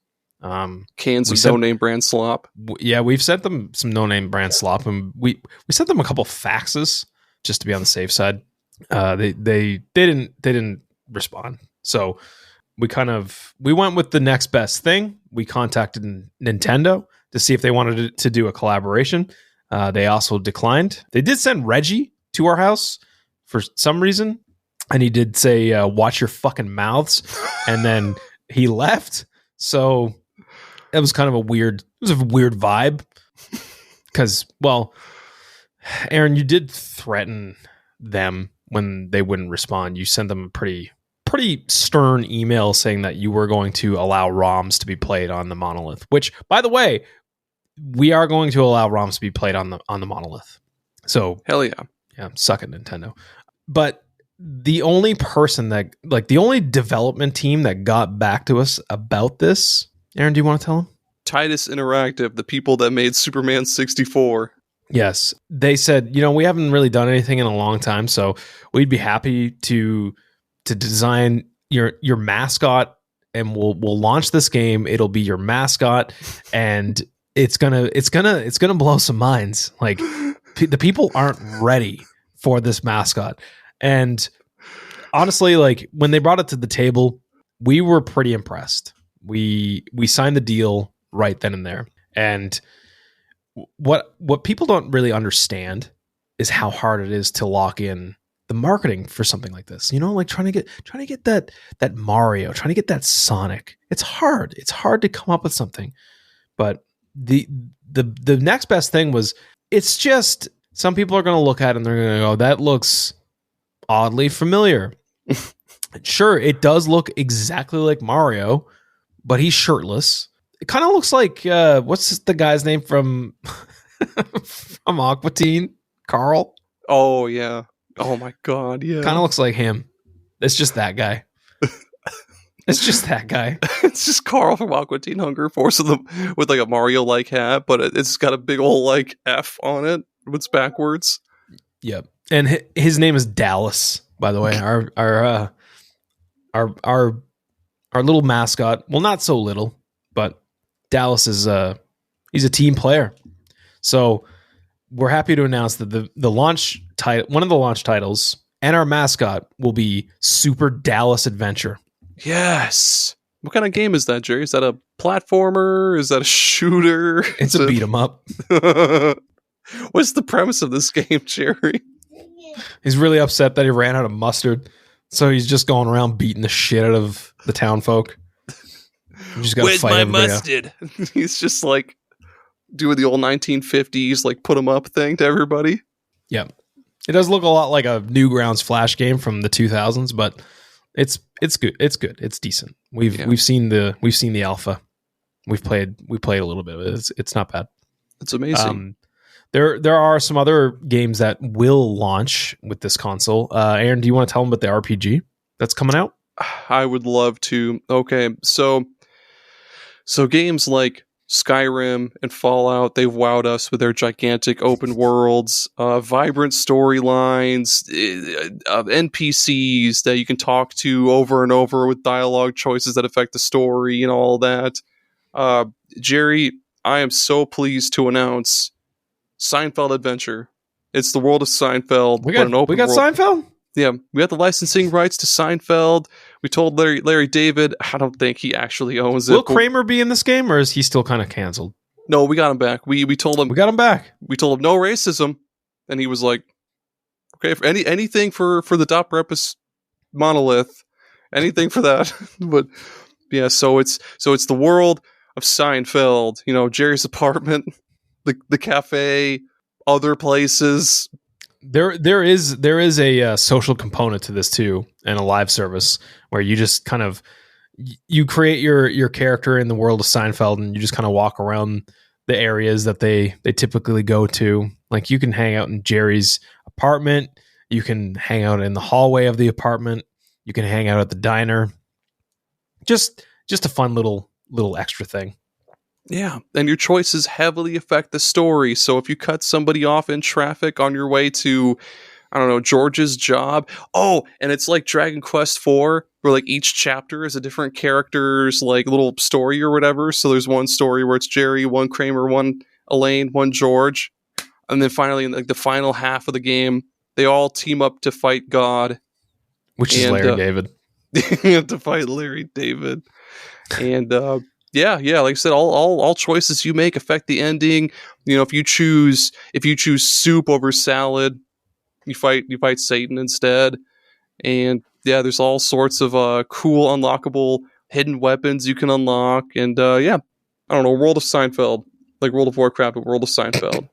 Cans of no-name brand slop. Yeah, we've sent them some no-name brand slop, and we sent them a couple faxes just to be on the safe side. They didn't respond. So we went with the next best thing. We contacted Nintendo to see if they wanted to do a collaboration. They also declined. They did send Reggie to our house for some reason, and he did say, "Watch your fucking mouths," and then he left. So it was kind of a weird vibe because, well, Aaron, you did threaten them when they wouldn't respond. You sent them a pretty stern email saying that you were going to allow ROMs to be played on the Monolith, which, by the way, we are going to allow ROMs to be played on the Monolith. So hell yeah. Yeah, suck it, Nintendo. But the only person the only development team that got back to us about this, Aaron, do you want to tell them? Titus Interactive, the people that made Superman 64. Yes. They said, we haven't really done anything in a long time, so we'd be happy to design your mascot, and we'll launch this game. It'll be your mascot, and it's gonna blow some minds. Like, the people aren't ready for this mascot. And honestly, like, when they brought it to the table, we were pretty impressed. We signed the deal right then and there. And what people don't really understand is how hard it is to lock in the marketing for something like this. Like trying to get that Mario, trying to get that Sonic. It's hard. It's hard to come up with something. But the next best thing was, it's just, some people are going to look at it and they're going to go, that looks oddly familiar. Sure, it does look exactly like Mario, but he's shirtless. It kind of looks like, what's the guy's name from Aqua Teen? Carl? Oh, yeah. Oh, my God, yeah. Kind of looks like him. It's just that guy. It's just that guy. It's just Carl from Aqua Teen Hunger Force with like a Mario-like hat, but it's got a big old like F on it. It's backwards. Yep. And his name is Dallas, by the way. Our little mascot. Well, not so little, but Dallas is he's a team player. So we're happy to announce that the launch title, one of the launch titles, and our mascot will be Super Dallas Adventure. Yes. What kind of game is that, Jerry? Is that a platformer? Is that a shooter? It's a beat 'em up. What's the premise of this game, Jerry? He's really upset that he ran out of mustard, so he's just going around beating the shit out of the town folk. Where's my mustard? He's just like doing the old 1950s like put 'em up thing to everybody. Yep. It does look a lot like a Newgrounds Flash game from the 2000s, but it's good. It's good. It's decent. We've seen the alpha. We played a little bit of it. It's not bad. It's amazing. There are some other games that will launch with this console. Aaron, do you want to tell them about the RPG that's coming out? I would love to. Okay, so games like Skyrim and Fallout, they've wowed us with their gigantic open worlds, vibrant storylines, NPCs that you can talk to over and over with dialogue choices that affect the story and all that. Jerry, I am so pleased to announce Seinfeld Adventure. It's the world of Seinfeld. We got world. Seinfeld? Yeah, we have the licensing rights to Seinfeld. We told Larry David. I don't think he actually owns it. Will Kramer be in this game, or is he still kind of canceled? No, we got him back. We told him. We got him back. We told him no racism, and he was like, "Okay, for anything for the Doprepus Monolith, anything for that." But yeah, so it's the world Seinfeld. Jerry's apartment, the cafe, other places. There is a social component to this too, and a live service where you just kind of you create your character in the world of Seinfeld, and you just kind of walk around the areas that they typically go to. Like you can hang out in Jerry's apartment, you can hang out in the hallway of the apartment, you can hang out at the diner. Just a fun little extra thing. Yeah, and your choices heavily affect the story. So if you cut somebody off in traffic on your way to, I don't know, George's job. Oh, and it's like Dragon Quest IV, where like each chapter is a different character's like little story or whatever. So there's one story where it's Jerry, one Kramer, one Elaine, one George. And then finally, in like the final half of the game, they all team up to fight God. Which is Larry David. To fight Larry David. And yeah, like I said, all choices you make affect the ending. If you choose soup over salad, you fight Satan instead. And yeah, there's all sorts of cool unlockable hidden weapons you can unlock. And yeah, I don't know, World of Seinfeld, like World of Warcraft, but World of Seinfeld.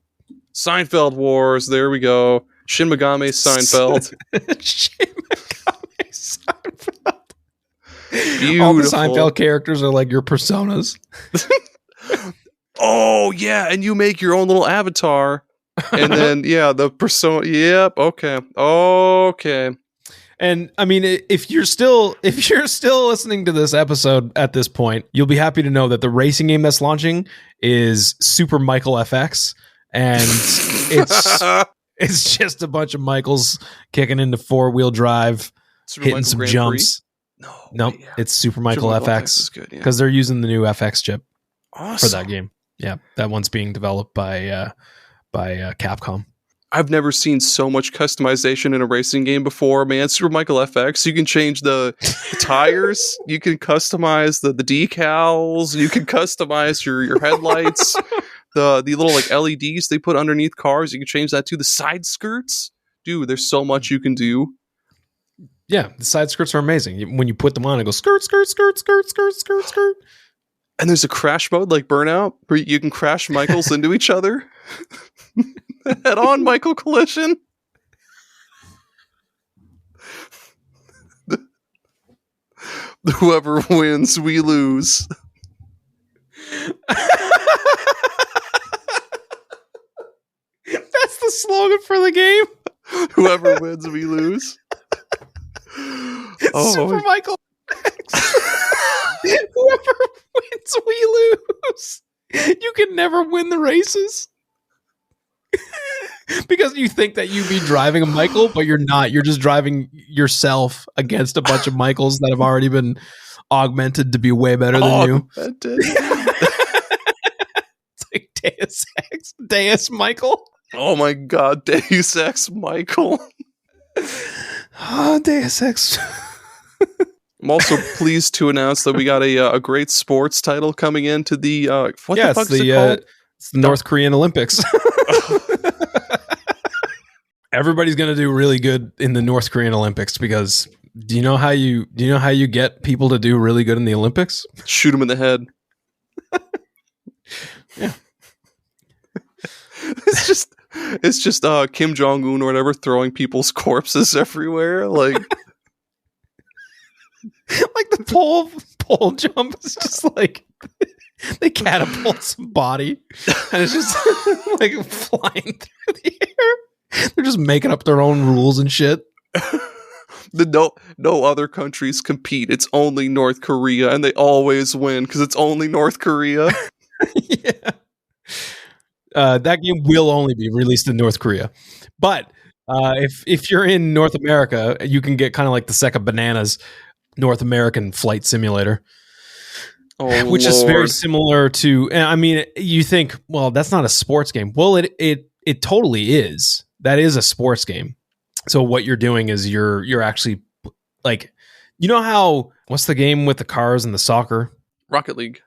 Seinfeld Wars, there we go. Shin Megami Seinfeld. Shin Megami Seinfeld. Beautiful. All the Seinfeld characters are like your personas. Oh yeah, and you make your own little avatar, and then yeah, the persona. Yep. Okay. And I mean, if you're still listening to this episode at this point, you'll be happy to know that the racing game that's launching is Super Michael FX, and it's just a bunch of Michaels kicking into 4-wheel drive, hitting some Grand jumps. Nope, yeah. It's Super Michael FX because they're using the new FX chip for that game. Yeah, that one's being developed by Capcom. I've never seen so much customization in a racing game before, man. Super Michael FX, you can change the tires, you can customize the decals, you can customize your headlights, the little like LEDs they put underneath cars, you can change that too. The side skirts, dude, there's so much you can do. Yeah, the side skirts are amazing. When you put them on, it goes skirt, skirt, skirt, skirt, skirt, skirt, skirt. And there's a crash mode like Burnout where you can crash Michaels into each other. Head-on Michael collision. Whoever wins, we lose. That's the slogan for the game. Whoever wins, we lose. Super Michael. Whoever wins, we lose. You can never win the races. Because you think that you'd be driving a Michael, but you're not. You're just driving yourself against a bunch of Michaels that have already been augmented to be way better than you. It's like Deus Michael. Oh my god, Deus Ex Michael. Oh, Deus Ex. I'm also pleased to announce that we got a great sports title coming into the the fuck is it called? It's the North Korean Olympics. Everybody's going to do really good in the North Korean Olympics because do you know how you get people to do really good in the Olympics? Shoot them in the head. Yeah. It's just Kim Jong-un or whatever throwing people's corpses everywhere, like like the pole jump is just like they catapult some body and it's just like flying through the air. They're just making up their own rules and shit. No other countries compete. It's only North Korea, and they always win because it's only North Korea. Yeah. That game will only be released in North Korea. But if you're in North America, you can get kind of like the Sega Bananas North American Flight Simulator. Oh, which is very similar to, I mean, you think, well, that's not a sports game. Well, it totally is. That is a sports game. So what you're doing is you're actually like, you know how, what's the game with the cars and the soccer? Rocket League.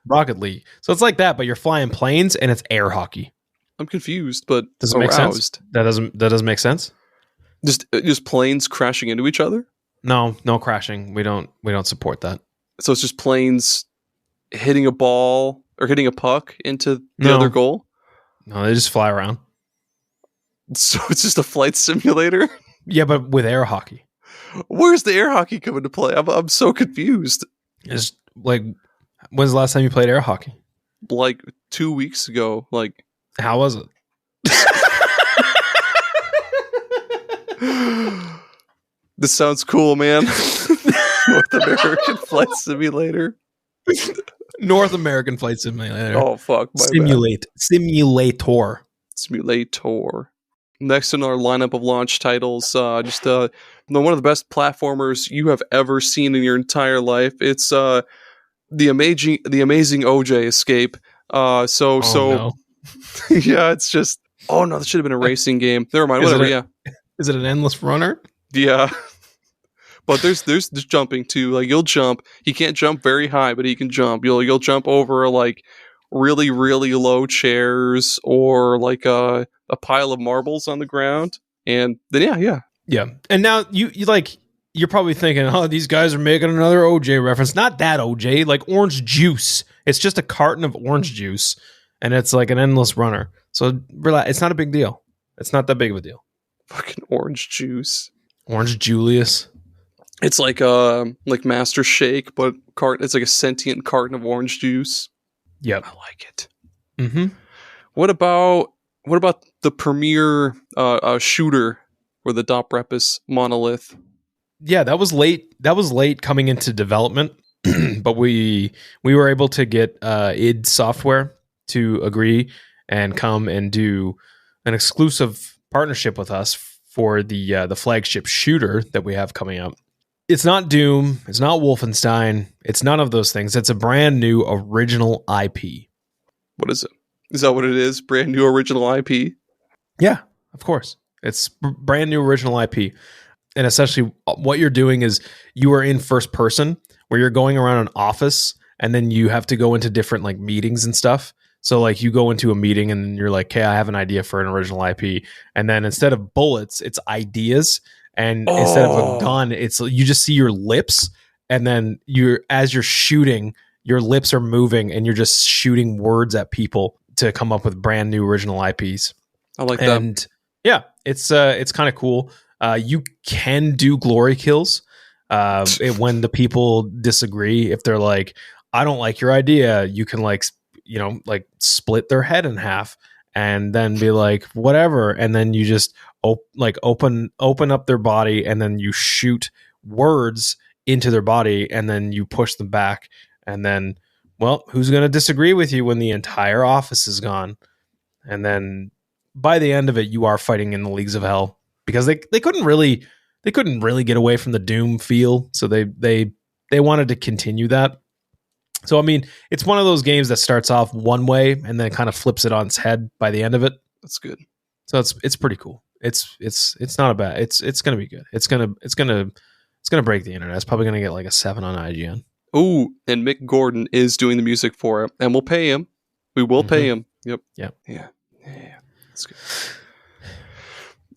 So it's like that, but you're flying planes and it's air hockey. I'm confused, but does it make sense? That doesn't make sense. Just planes crashing into each other? No crashing. We don't support that. So it's just planes hitting a ball or hitting a puck into the No. other goal? No, they just fly around. So it's just a flight simulator? Yeah, but with air hockey. Where's the air hockey come into play? I'm so confused. It's like, when's the last time you played air hockey? Like 2 weeks ago. Like, how was it? This sounds cool, man. North American Flight Simulator. North American Flight Simulator. Oh, fuck. Simulator. Next in our lineup of launch titles, one of the best platformers you have ever seen in your entire life. It's the amazing OJ Escape. No. Yeah, it's just. Oh no, this should have been a racing game. Never mind. Whatever. Is it an endless runner? Yeah. But there's jumping too. Like, you'll jump. He can't jump very high, but he can jump. You'll jump over like really, really low chairs or like a pile of marbles on the ground. And then yeah. And now you're probably thinking, oh, these guys are making another OJ reference. Not that OJ, like orange juice. It's just a carton of orange juice, and it's like an endless runner. So relax. It's not a big deal. It's not that big of a deal. Fucking orange juice. Orange Julius. It's like Master Shake, but it's like a sentient carton of orange juice. Yep. I like it. Mm-hmm. What about the premier shooter for the Doprepus Monolith? Yeah, that was late. That was late coming into development, but we were able to get id Software to agree and come and do an exclusive partnership with us for the flagship shooter that we have coming out. It's not Doom. It's not Wolfenstein. It's none of those things. It's a brand new original IP. What is it? Is that what it is? Brand new original IP? Yeah, of course. It's brand new original IP. And essentially what you're doing is you are in first person where you're going around an office and then you have to go into different like meetings and stuff. So like you go into a meeting and then you're like, hey, I have an idea for an original IP. And then instead of bullets, it's ideas. And instead of a gun, it's you just see your lips. And then as you're shooting, your lips are moving and you're just shooting words at people to come up with brand new original IPs. I like that. And yeah, it's kind of cool. You can do glory kills when the people disagree. If they're like, I don't like your idea, you can like split their head in half and then be like, whatever. And then you just open up their body and then you shoot words into their body and then you push them back. And then, well, who's going to disagree with you when the entire office is gone? And then by the end of it, you are fighting in the leagues of hell because they couldn't really get away from the Doom feel. So they wanted to continue that. So, I mean, it's one of those games that starts off one way and then kind of flips it on its head by the end of it. That's good. So it's pretty cool. It's not a bad. It's gonna be good. It's gonna break the internet. It's probably gonna get like a 7 on IGN. Oh, and Mick Gordon is doing the music for it, and we'll pay him. We will pay him. Yep. Yeah. That's good.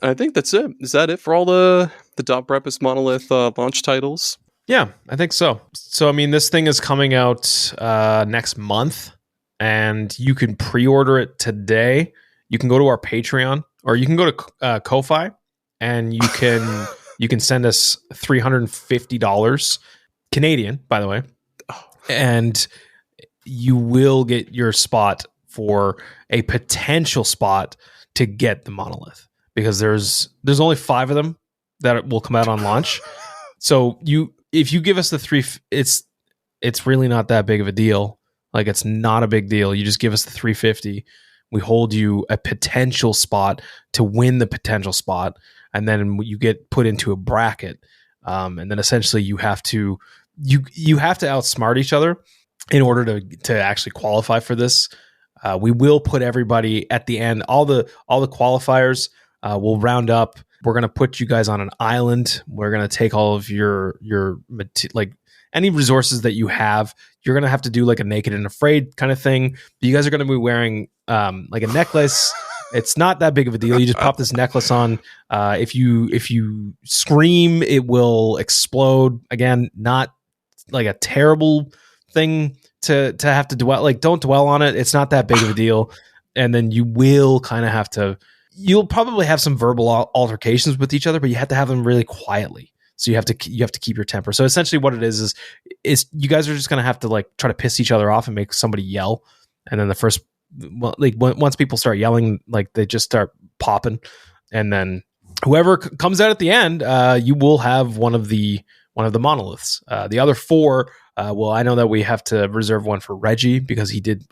I think that's it. Is that it for all the Doprepus Monolith launch titles? Yeah, I think so. So, I mean, this thing is coming out next month, and you can pre-order it today. You can go to our Patreon, or you can go to Ko-Fi, and you can send us $350 Canadian, by the way, and you will get your spot for a potential spot to get the Monolith, because there's only 5 of them that will come out on launch. So if you give us the it's really not that big of a deal. Like, it's not a big deal. You just give us the 350. We hold you a potential spot to win the potential spot, and then you get put into a bracket. And then essentially you have to outsmart each other in order to actually qualify for this. We will put everybody at the end. All the qualifiers will round up. We're going to put you guys on an island. We're going to take all of your like any resources that you have. You're going to have to do like a naked and afraid kind of thing. You guys are going to be wearing like a necklace. It's not that big of a deal. You just pop this necklace on. If you scream, it will explode. Again, not like a terrible thing to have to dwell, like, don't dwell on it. It's not that big of a deal. And then you will kind of have to, you'll probably have some verbal altercations with each other, but you have to have them really quietly. So you have to keep your temper. So essentially what it is you guys are just going to have to like try to piss each other off and make somebody yell. And then once people start yelling, like they just start popping. And then whoever comes out at the end, you will have one of the monoliths. The other 4, well, I know that we have to reserve one for Reggie because he did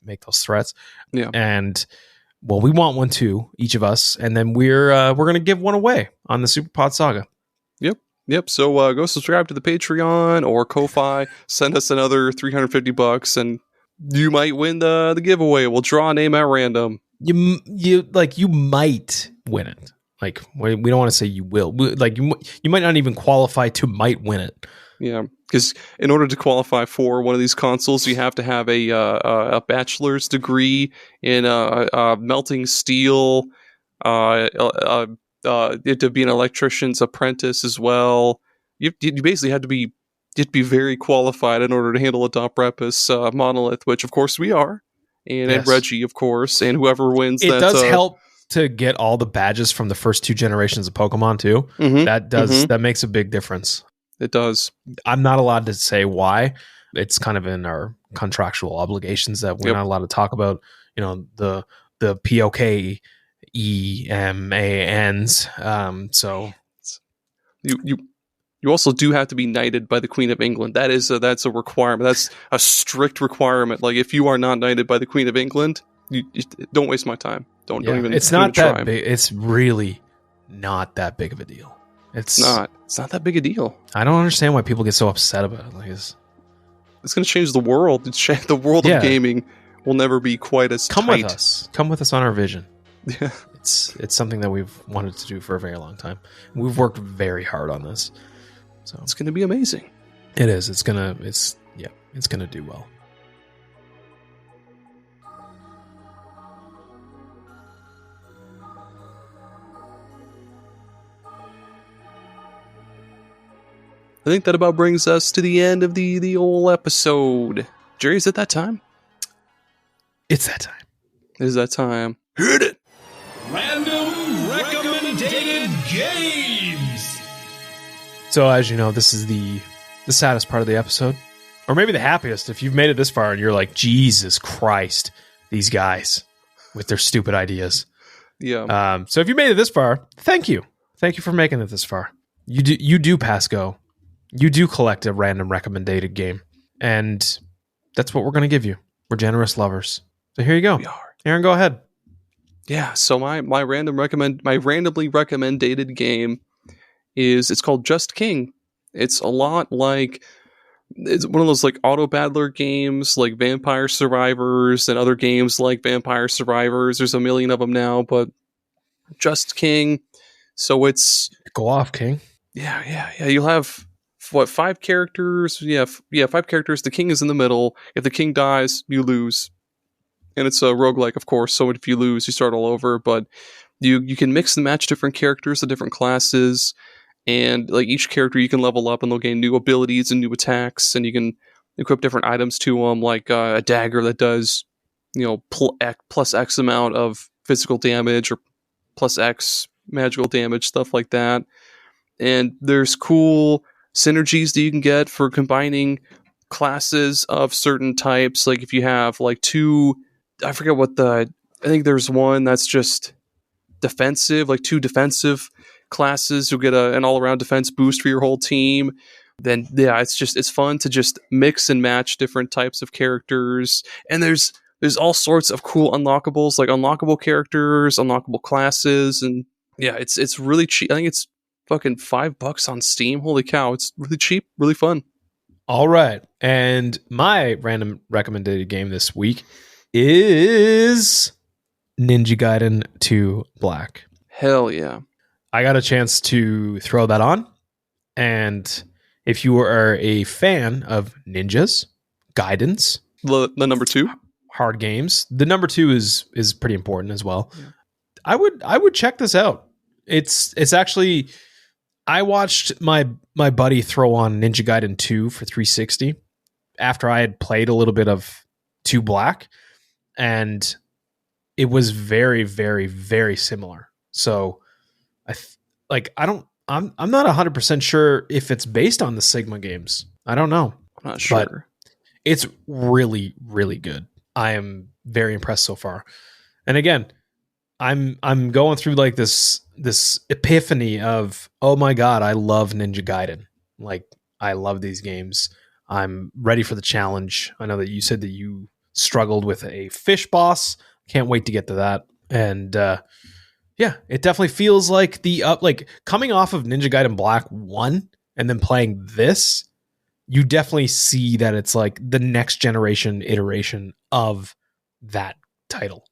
make those threats. Yeah. And well, we want one too, each of us, and then we're going to give one away on the superpodsaga. Yep. So go subscribe to the Patreon or Ko-Fi. Send us another $350, and you might win the giveaway. We'll draw a name at random. You might win it. Like, we don't want to say you will. Like, you might not even qualify to might win it. Yeah, because in order to qualify for one of these consoles, you have to have a bachelor's degree in melting steel. You have to be an electrician's apprentice as well. You basically had to be very qualified in order to handle a Doprepus Monolith, which of course we are, and Reggie, of course, and whoever wins. It does help to get all the badges from the first 2 generations of Pokemon too. Mm-hmm. That makes a big difference. It does. I'm not allowed to say why. It's kind of in our contractual obligations that we're not allowed to talk about, the POK EMANs. So you also do have to be knighted by the Queen of England. That's a requirement. That's a strict requirement. Like, if you are not knighted by the Queen of England, you don't waste my time. Don't even. It's not that big. It's really not that big of a deal. It's not that big a deal. I don't understand why people get so upset about it. Like, it's going to change the world. The world of gaming will never be quite as tight. Come with us on our vision. Yeah. It's something that we've wanted to do for a very long time. We've worked very hard on this. So it's going to be amazing. It is. It's going to do well. I think that about brings us to the end of the whole episode. Jerry, is it that time? It's that time. It is that time. Hit it! Random recommended games. So, as you know, this is the saddest part of the episode, or maybe the happiest. If you've made it this far and you're like, Jesus Christ, these guys with their stupid ideas. Yeah. So, if you made it this far, thank you for making it this far. You do pass go. You do collect a random recommended game, and that's what we're going to give you. We're generous lovers. So here you go. We are. Aaron, go ahead. Yeah, so my randomly recommended game it's called Just King. It's a lot like, it's one of those like auto battler games like Vampire Survivors and other games like Vampire Survivors. There's a million of them now, but Just King. So it's go off, King. Yeah. You'll have 5 characters? Yeah, 5 characters. The king is in the middle. If the king dies, you lose. And it's a roguelike, of course, so if you lose, you start all over. But you can mix and match different characters of different classes, and like each character you can level up and they'll gain new abilities and new attacks, and you can equip different items to them, like a dagger that does, plus X amount of physical damage or plus X magical damage, stuff like that. And there's cool synergies that you can get for combining classes of certain types. Like if you have like 2, I forget I think there's one that's just defensive, like 2 defensive classes who get an all-around defense boost for your whole team. Then it's fun to just mix and match different types of characters. And there's all sorts of cool unlockables, like unlockable characters, unlockable classes, and yeah, it's really cheap. I think it's fucking $5 on Steam. Holy cow, it's really cheap, really fun. All right. And my random recommended game this week is Ninja Gaiden 2 Black. Hell yeah. I got a chance to throw that on. And if you are a fan of ninjas, Gaidens, the number 2 hard games, the number 2 is pretty important as well. Yeah. I would check this out. It's actually, I watched my buddy throw on Ninja Gaiden 2 for 360, after I had played a little bit of 2 Black, and it was very, very, very similar. So I'm not 100% sure if it's based on the Sigma games. I don't know. I'm not sure. But it's really, really good. I am very impressed so far. And again, I'm going through like this epiphany of, oh my God, I love Ninja Gaiden. Like, I love these games. I'm ready for the challenge. I know that you said that you struggled with a fish boss. Can't wait to get to that. And yeah, it definitely feels like like coming off of Ninja Gaiden Black 1 and then playing this, you definitely see that it's like the next generation iteration of that title.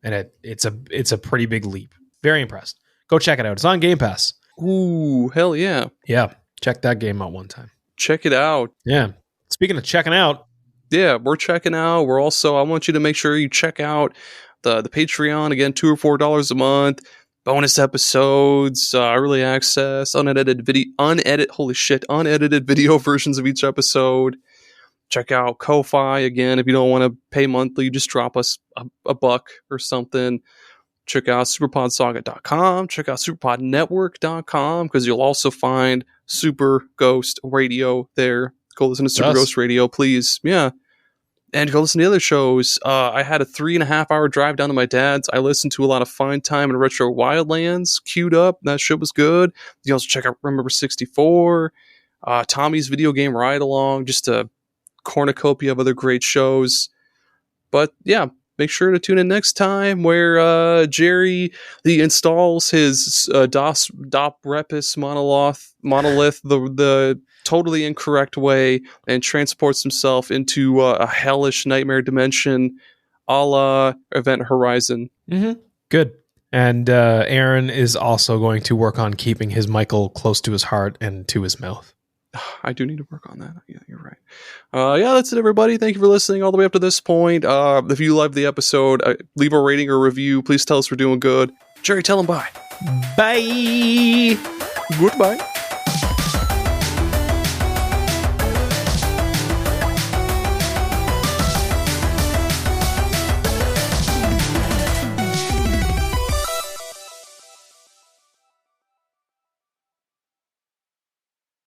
And it's a pretty big leap. Very impressed. Go check it out. It's on Game Pass. Ooh, hell yeah. Yeah, check that game out one time. Check it out. Yeah. Speaking of checking out. Yeah, we're checking out. We're also, I want you to make sure you check out the Patreon. Again, $2 or $4 a month. Bonus episodes, early access, unedited video versions of each episode. Check out Ko-Fi. Again, if you don't want to pay monthly, just drop us a buck or something. Check out superpodsaga.com. Check out superpodnetwork.com, because you'll also find Super Ghost Radio there. Go listen to Super Ghost Radio, please. Yeah. And go listen to the other shows. I had a 3.5 hour drive down to my dad's. I listened to a lot of Fine Time and Retro Wildlands queued up. That shit was good. You can also check out Remember 64, Tommy's Video Game Ride Along, just a cornucopia of other great shows. But yeah, make sure to tune in next time, where Gerry installs his Doprepus Monolith the totally incorrect way, and transports himself into a hellish nightmare dimension, a la Event Horizon. Mm-hmm. Good. And Aaron is also going to work on keeping his Michael close to his heart and to his mouth. I do need to work on that. Yeah, you're right. Yeah, that's it, everybody. Thank you for listening all the way up to this point. If you loved the episode, leave a rating or review. Please tell us we're doing good. Gerry, tell them bye. Bye. Goodbye.